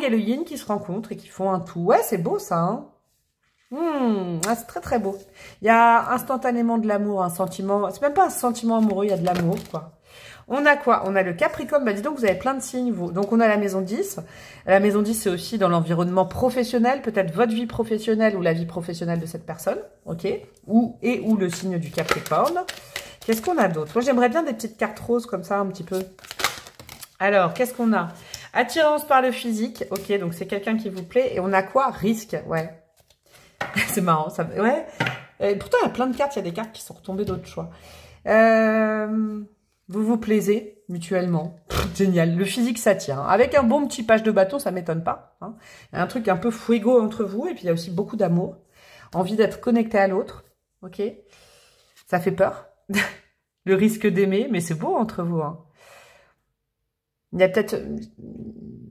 et le yin qui se rencontrent et qui font un tout. Ouais, c'est beau ça, hein. C'est très très beau. Il y a instantanément de l'amour, un sentiment, c'est même pas un sentiment amoureux, il y a de l'amour, quoi. On a quoi? On a le Capricorne. Bah dis donc, vous avez plein de signes, vous. Donc, on a la maison 10. La maison 10, c'est aussi dans l'environnement professionnel. Peut-être votre vie professionnelle ou la vie professionnelle de cette personne. OK? Ou le signe du Capricorne. Qu'est-ce qu'on a d'autre? Moi, j'aimerais bien des petites cartes roses comme ça, un petit peu. Alors, qu'est-ce qu'on a? Attirance par le physique. OK, donc c'est quelqu'un qui vous plaît. Et on a quoi? Risque. Ouais. C'est marrant. Ça... Ouais. Et pourtant, il y a plein de cartes. Il y a des cartes qui sont retombées d'autres choix. Vous vous plaisez mutuellement. Génial. Le physique s'attire. Hein. Avec un bon petit page de bâton, ça m'étonne pas. Hein. Il y a un truc un peu fuego entre vous. Et puis, il y a aussi beaucoup d'amour. Envie d'être connecté à l'autre. OK? Ça fait peur. Le risque d'aimer. Mais c'est beau entre vous. Hein. Il y a peut-être...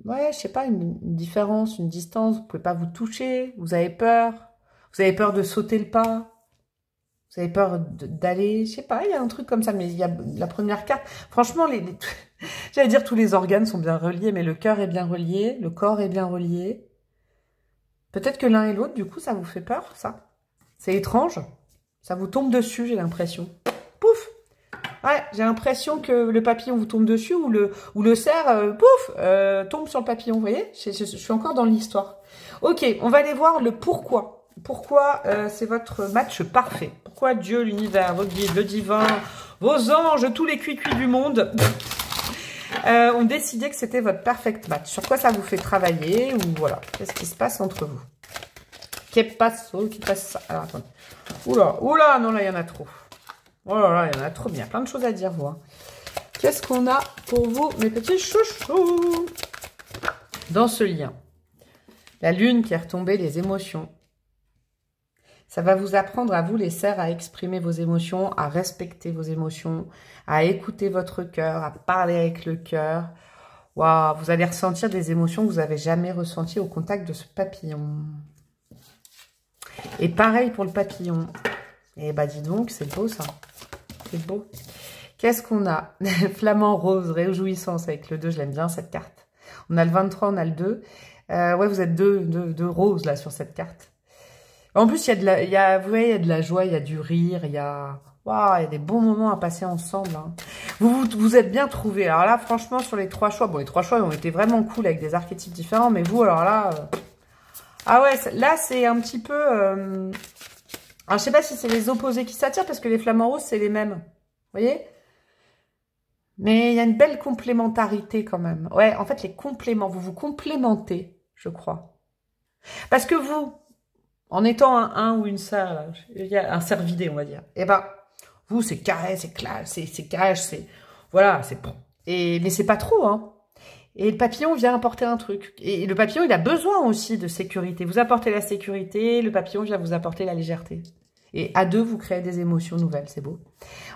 Ouais, je sais pas, une différence, une distance. Vous pouvez pas vous toucher. Vous avez peur. Vous avez peur de sauter le pas. Vous avez peur d'aller, je sais pas, il y a un truc comme ça, mais il y a la première carte. Franchement, j'allais dire tous les organes sont bien reliés, mais le cœur est bien relié, le corps est bien relié. Peut-être que l'un et l'autre, du coup, ça vous fait peur, ça. C'est étrange. Ça vous tombe dessus, j'ai l'impression. Pouf! Ouais, j'ai l'impression que le papillon vous tombe dessus ou le cerf, pouf, tombe sur le papillon, vous voyez? Je suis encore dans l'histoire. Ok, on va aller voir le pourquoi. Pourquoi c'est votre match parfait? Pourquoi Dieu, l'univers, vos guides, le divin, vos anges, tous les cuits du monde ont décidé que c'était votre perfect match? Sur quoi ça vous fait travailler? Ou voilà, qu'est-ce qui se passe entre vous? Qui passe ça? Alors attendez. Oula, non là il y en a trop. Oh là là, il y en a trop, mais il y a plein de choses à dire, vous. Hein. Qu'est-ce qu'on a pour vous, mes petits chouchous? Dans ce lien, la lune qui est retombée, les émotions. Ça va vous apprendre à vous, les sœurs, à exprimer vos émotions, à respecter vos émotions, à écouter votre cœur, à parler avec le cœur. Waouh, vous allez ressentir des émotions que vous n'avez jamais ressenties au contact de ce papillon. Et pareil pour le papillon. Eh bah dis donc, c'est beau ça. C'est beau. Qu'est-ce qu'on a? Flamant rose, réjouissance avec le 2, je l'aime bien cette carte. On a le 23, on a le 2. Ouais, vous êtes deux roses là sur cette carte. En plus, vous voyez, il y a de la joie, il y a du rire, il y a des bons moments à passer ensemble. Hein. Vous êtes bien trouvés. Alors là, franchement, sur les 3 choix, bon, les 3 choix ont été vraiment cool avec des archétypes différents, mais vous, alors là... Ah ouais, là, c'est un petit peu... Alors, je sais pas si c'est les opposés qui s'attirent, parce que les flamants roses, c'est les mêmes. Vous voyez? Mais il y a une belle complémentarité quand même. Ouais, en fait, les compléments, vous vous complémentez, je crois. Parce que vous... En étant un ou une sœur, un cervidé, on va dire. Eh ben, vous, c'est carré, c'est classe, c'est cash, c'est... Voilà, c'est... Mais c'est pas trop, hein. Et le papillon vient apporter un truc. Et le papillon, il a besoin aussi de sécurité. Vous apportez la sécurité, le papillon vient vous apporter la légèreté. Et à deux, vous créez des émotions nouvelles, c'est beau.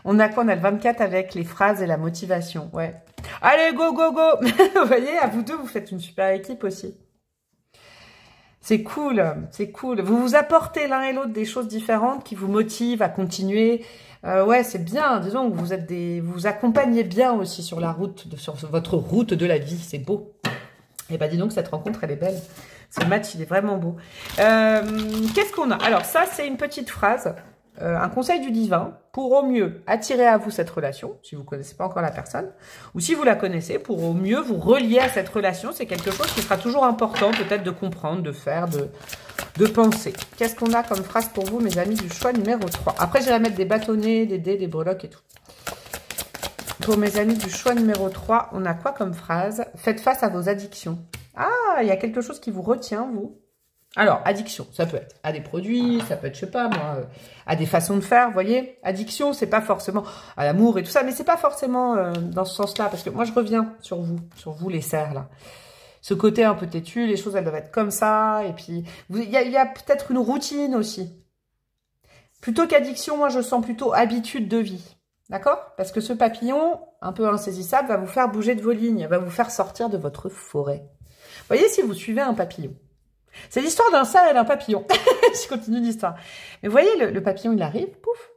On a quoi? On a le 24 avec les phrases et la motivation, ouais. Allez, go, go, go. Vous voyez, à vous deux, vous faites une super équipe aussi. C'est cool, c'est cool. Vous vous apportez l'un et l'autre des choses différentes qui vous motivent à continuer. Ouais, c'est bien. Disons que vous vous accompagnez bien aussi sur la route, sur votre route de la vie. C'est beau. Et bah, dis donc, cette rencontre, elle est belle. Ce match, il est vraiment beau. Qu'est-ce qu'on a? Alors, ça, c'est une petite phrase. Un conseil du divin pour au mieux attirer à vous cette relation, si vous ne connaissez pas encore la personne, ou si vous la connaissez, pour au mieux vous relier à cette relation. C'est quelque chose qui sera toujours important, peut-être de comprendre, de faire, de penser. Qu'est-ce qu'on a comme phrase pour vous, mes amis du choix numéro 3? Après, j'irai mettre des bâtonnets, des dés, des breloques et tout. Pour mes amis du choix numéro 3, on a quoi comme phrase? Faites face à vos addictions. Ah, il y a quelque chose qui vous retient, vous. Alors, addiction, ça peut être à des produits, ça peut être, je sais pas moi, à des façons de faire, vous voyez. Addiction, c'est pas forcément à l'amour et tout ça, mais c'est pas forcément dans ce sens-là, parce que moi, je reviens sur vous les cerfs, là. Ce côté un peu têtu, les choses, elles doivent être comme ça, et puis, il y a peut-être une routine aussi. Plutôt qu'addiction, moi, je sens plutôt habitude de vie, d'accord? Parce que ce papillon, un peu insaisissable, va vous faire bouger de vos lignes, va vous faire sortir de votre forêt. Vous voyez, si vous suivez un papillon, c'est l'histoire d'un cerf et d'un papillon. Je continue l'histoire. Mais vous voyez, le papillon, il arrive, pouf,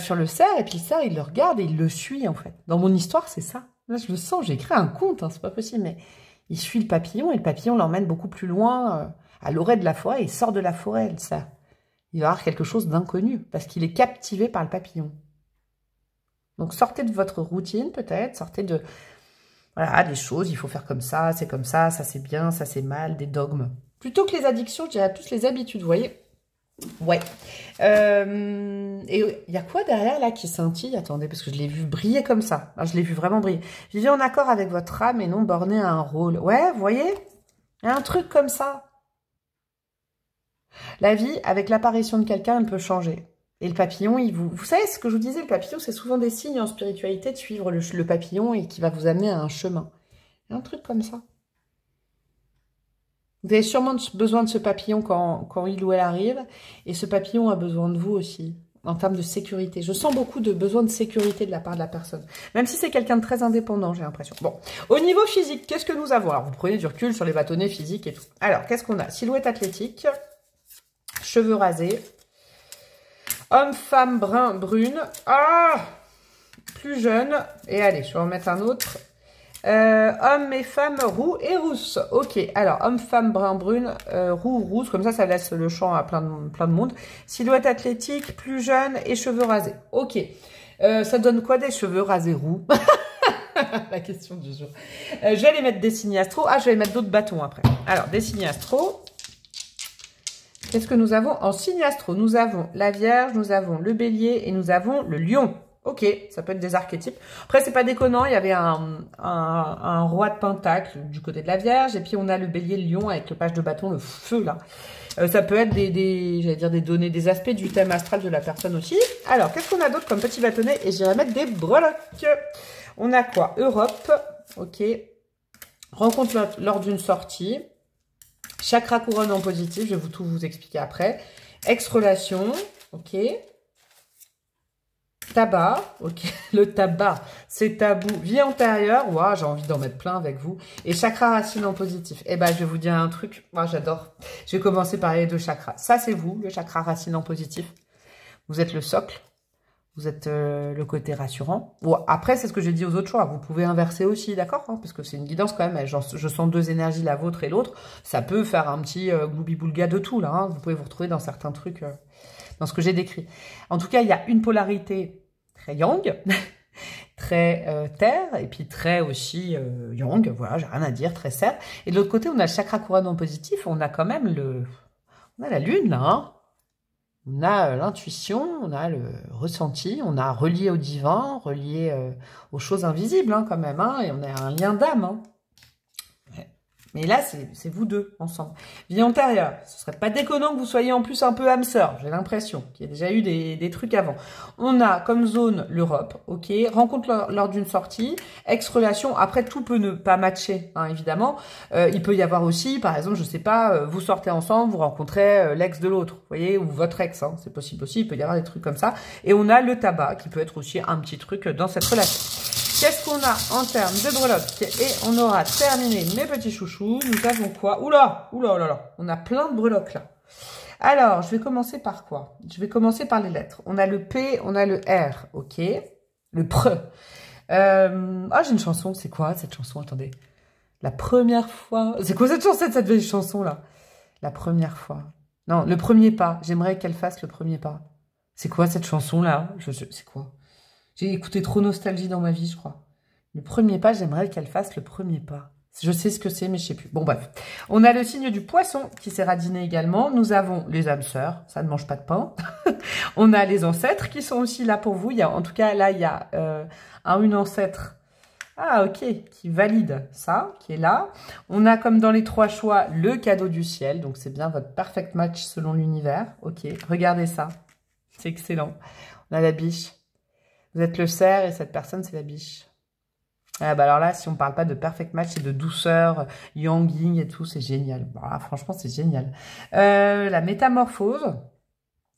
sur le cerf, et puis le cerf, il le regarde et il le suit, en fait. Dans mon histoire, c'est ça. Là, je le sens, j'ai écrit un conte, hein, c'est pas possible, mais il suit le papillon, et le papillon l'emmène beaucoup plus loin, à l'orée de la forêt, et il sort de la forêt, le cerf. Il va avoir quelque chose d'inconnu, parce qu'il est captivé par le papillon. Donc, sortez de votre routine, peut-être, sortez de... Voilà, des choses, il faut faire comme ça c'est bien, ça c'est mal, des dogmes. Plutôt que les addictions, je dirais plus les habitudes, vous voyez? Ouais. Et il y a quoi derrière là qui scintille? Attendez, parce que je l'ai vu briller comme ça. Je l'ai vu vraiment briller. Vivez en accord avec votre âme et non borné à un rôle. Ouais, vous voyez? Il y a un truc comme ça. La vie, avec l'apparition de quelqu'un, elle peut changer. Et le papillon, vous savez ce que je vous disais, le papillon, c'est souvent des signes en spiritualité de suivre le papillon et qui va vous amener à un chemin. Il y a un truc comme ça. Vous avez sûrement besoin de ce papillon quand il ou elle arrive. Et ce papillon a besoin de vous aussi, en termes de sécurité. Je sens beaucoup de besoin de sécurité de la part de la personne. Même si c'est quelqu'un de très indépendant, j'ai l'impression. Bon, au niveau physique, qu'est-ce que nous avons? Alors, vous prenez du recul sur les bâtonnets physiques et tout. Alors, qu'est-ce qu'on a? Silhouette athlétique, cheveux rasés, homme, femme, brun, brune. Ah, plus jeune. Et allez, je vais en mettre un autre. Homme et femme roux et rousse. Ok, alors homme, femme, brun, brune, roux, rousse. Comme ça laisse le champ à plein de monde. Silhouette athlétique, plus jeune et cheveux rasés. Ok. Ça donne quoi des cheveux rasés roux? La question du jour. Je vais aller mettre des signes astro. Ah, je vais mettre d'autres bâtons après. Alors, des signes astro. Qu'est-ce que nous avons en signe astro? Nous avons la Vierge, nous avons le Bélier et nous avons le Lion. Ok, ça peut être des archétypes. Après, c'est pas déconnant, il y avait un roi de pentacle du côté de la Vierge, et puis on a le Bélier, le Lion, avec le page de bâton, le feu, là. Ça peut être j'allais dire des données, des aspects du thème astral de la personne aussi. Alors, qu'est-ce qu'on a d'autre comme petit bâtonnet? Et j'irai mettre des breloques. On a quoi? Europe, ok. Rencontre lors d'une sortie. Chakra couronne en positif, je vais tout vous expliquer après. Ex-relation, ok. Tabac, ok. Le tabac, c'est tabou. Vie antérieure, ouah, j'ai envie d'en mettre plein avec vous. Et chakra racine en positif. Eh ben, je vais vous dire un truc, moi j'adore. Je vais commencer par les deux chakras. Ça, c'est vous, le chakra racine en positif. Vous êtes le socle. Vous êtes le côté rassurant. Bon, après, c'est ce que j'ai dit aux autres choix. Vous pouvez inverser aussi, d'accord, hein, parce que c'est une guidance quand même. Je sens deux énergies, la vôtre et l'autre. Ça peut faire un petit gloubi-boulga de tout, là. Hein. Vous pouvez vous retrouver dans certains trucs, dans ce que j'ai décrit. En tout cas, il y a une polarité très yang, très terre, et puis très aussi yang. Voilà, j'ai rien à dire, très serre. Et de l'autre côté, on a le chakra couronne en positif. On a quand même on a la lune, là, hein. On a l'intuition, on a le ressenti, on a relié au divin, relié aux choses invisibles, hein, quand même, hein, et on a un lien d'âme. Hein. Ouais. Mais là, c'est vous deux ensemble. Vie antérieure, ce serait pas déconnant que vous soyez en plus un peu âme sœur, j'ai l'impression qu'il y a déjà eu des trucs avant. On a comme zone l'Europe, ok, rencontre lors d'une sortie, ex-relation, après tout peut ne pas matcher, hein, évidemment. Il peut y avoir aussi, par exemple, je sais pas, vous sortez ensemble, vous rencontrez l'ex de l'autre, vous voyez, ou votre ex, hein, c'est possible aussi, il peut y avoir des trucs comme ça. Et on a le tabac, qui peut être aussi un petit truc dans cette relation. Qu'est-ce qu'on a en termes de breloques? Et on aura terminé mes petits chouchous. Nous avons quoi? Oula, oula, oula, là. On a plein de breloques là. Alors, je vais commencer par quoi? Je vais commencer par les lettres. On a le P, on a le R, ok. Le PRE. Ah, j'ai une chanson. C'est quoi cette chanson? Attendez. La première fois. C'est quoi cette chanson, cette vieille chanson là? La première fois. Non, le premier pas. J'aimerais qu'elle fasse le premier pas. C'est quoi cette chanson là? C'est quoi? J'ai écouté trop Nostalgie dans ma vie, je crois. Le premier pas, j'aimerais qu'elle fasse le premier pas. Je sais ce que c'est, mais je sais plus. Bon, bref. On a le signe du poisson qui sert à dîner également. Nous avons les âmes sœurs. Ça ne mange pas de pain. On a les ancêtres qui sont aussi là pour vous. Il y a, en tout cas, là, il y a une ancêtre. Ah, ok. Qui valide ça, qui est là. On a, comme dans les 3 choix, le cadeau du ciel. Donc, c'est bien votre perfect match selon l'univers. Ok. Regardez ça. C'est excellent. On a la biche. Vous êtes le cerf et cette personne, c'est la biche. Ah bah alors là, si on parle pas de perfect match et de douceur, yang yin et tout, c'est génial. Bah, franchement, c'est génial. La métamorphose.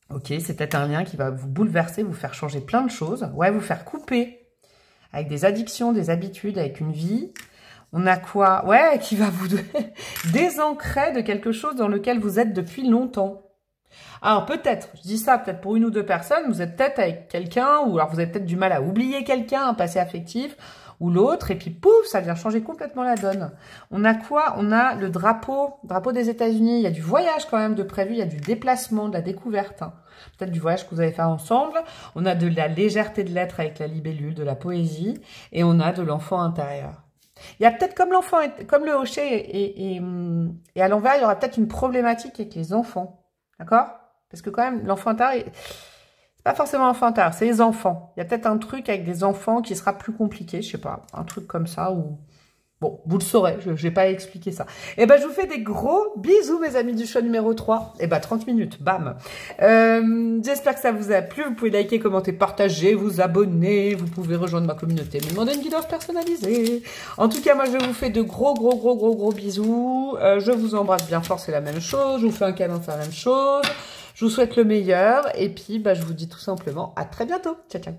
Ok, c'est peut-être un lien qui va vous bouleverser, vous faire changer plein de choses. Ouais, vous faire couper avec des addictions, des habitudes, avec une vie. On a quoi? Ouais, qui va vous désancrer de quelque chose dans lequel vous êtes depuis longtemps. Alors peut-être, je dis ça peut-être pour une ou deux personnes, vous êtes peut-être avec quelqu'un, ou alors vous avez peut-être du mal à oublier quelqu'un, un passé affectif, ou l'autre, et puis pouf, ça vient changer complètement la donne. On a quoi? On a le drapeau des États-Unis, il y a du voyage quand même de prévu, il y a du déplacement, de la découverte, hein. Peut-être du voyage que vous allez faire ensemble. On a de la légèreté de l'être avec la libellule, de la poésie, et on a de l'enfant intérieur. Il y a peut-être comme l'enfant, comme le hocher et à l'envers, il y aura peut-être une problématique avec les enfants. D'accord? Parce que quand même, l'enfant intérieur, c'est pas forcément l'enfant intérieur, c'est les enfants. Il y a peut-être un truc avec des enfants qui sera plus compliqué, je sais pas, un truc comme ça ou... Bon, vous le saurez, je vais pas expliquer ça. Et ben, je vous fais des gros bisous, mes amis du show numéro 3. Et ben, 30 minutes, bam. J'espère que ça vous a plu. Vous pouvez liker, commenter, partager, vous abonner. Vous pouvez rejoindre ma communauté, me demander une guide personnalisée. En tout cas, moi, je vous fais de gros bisous. Je vous embrasse bien fort, c'est la même chose. Je vous fais un câlin, c'est la même chose. Je vous souhaite le meilleur. Et puis, bah, je vous dis tout simplement à très bientôt. Ciao, ciao.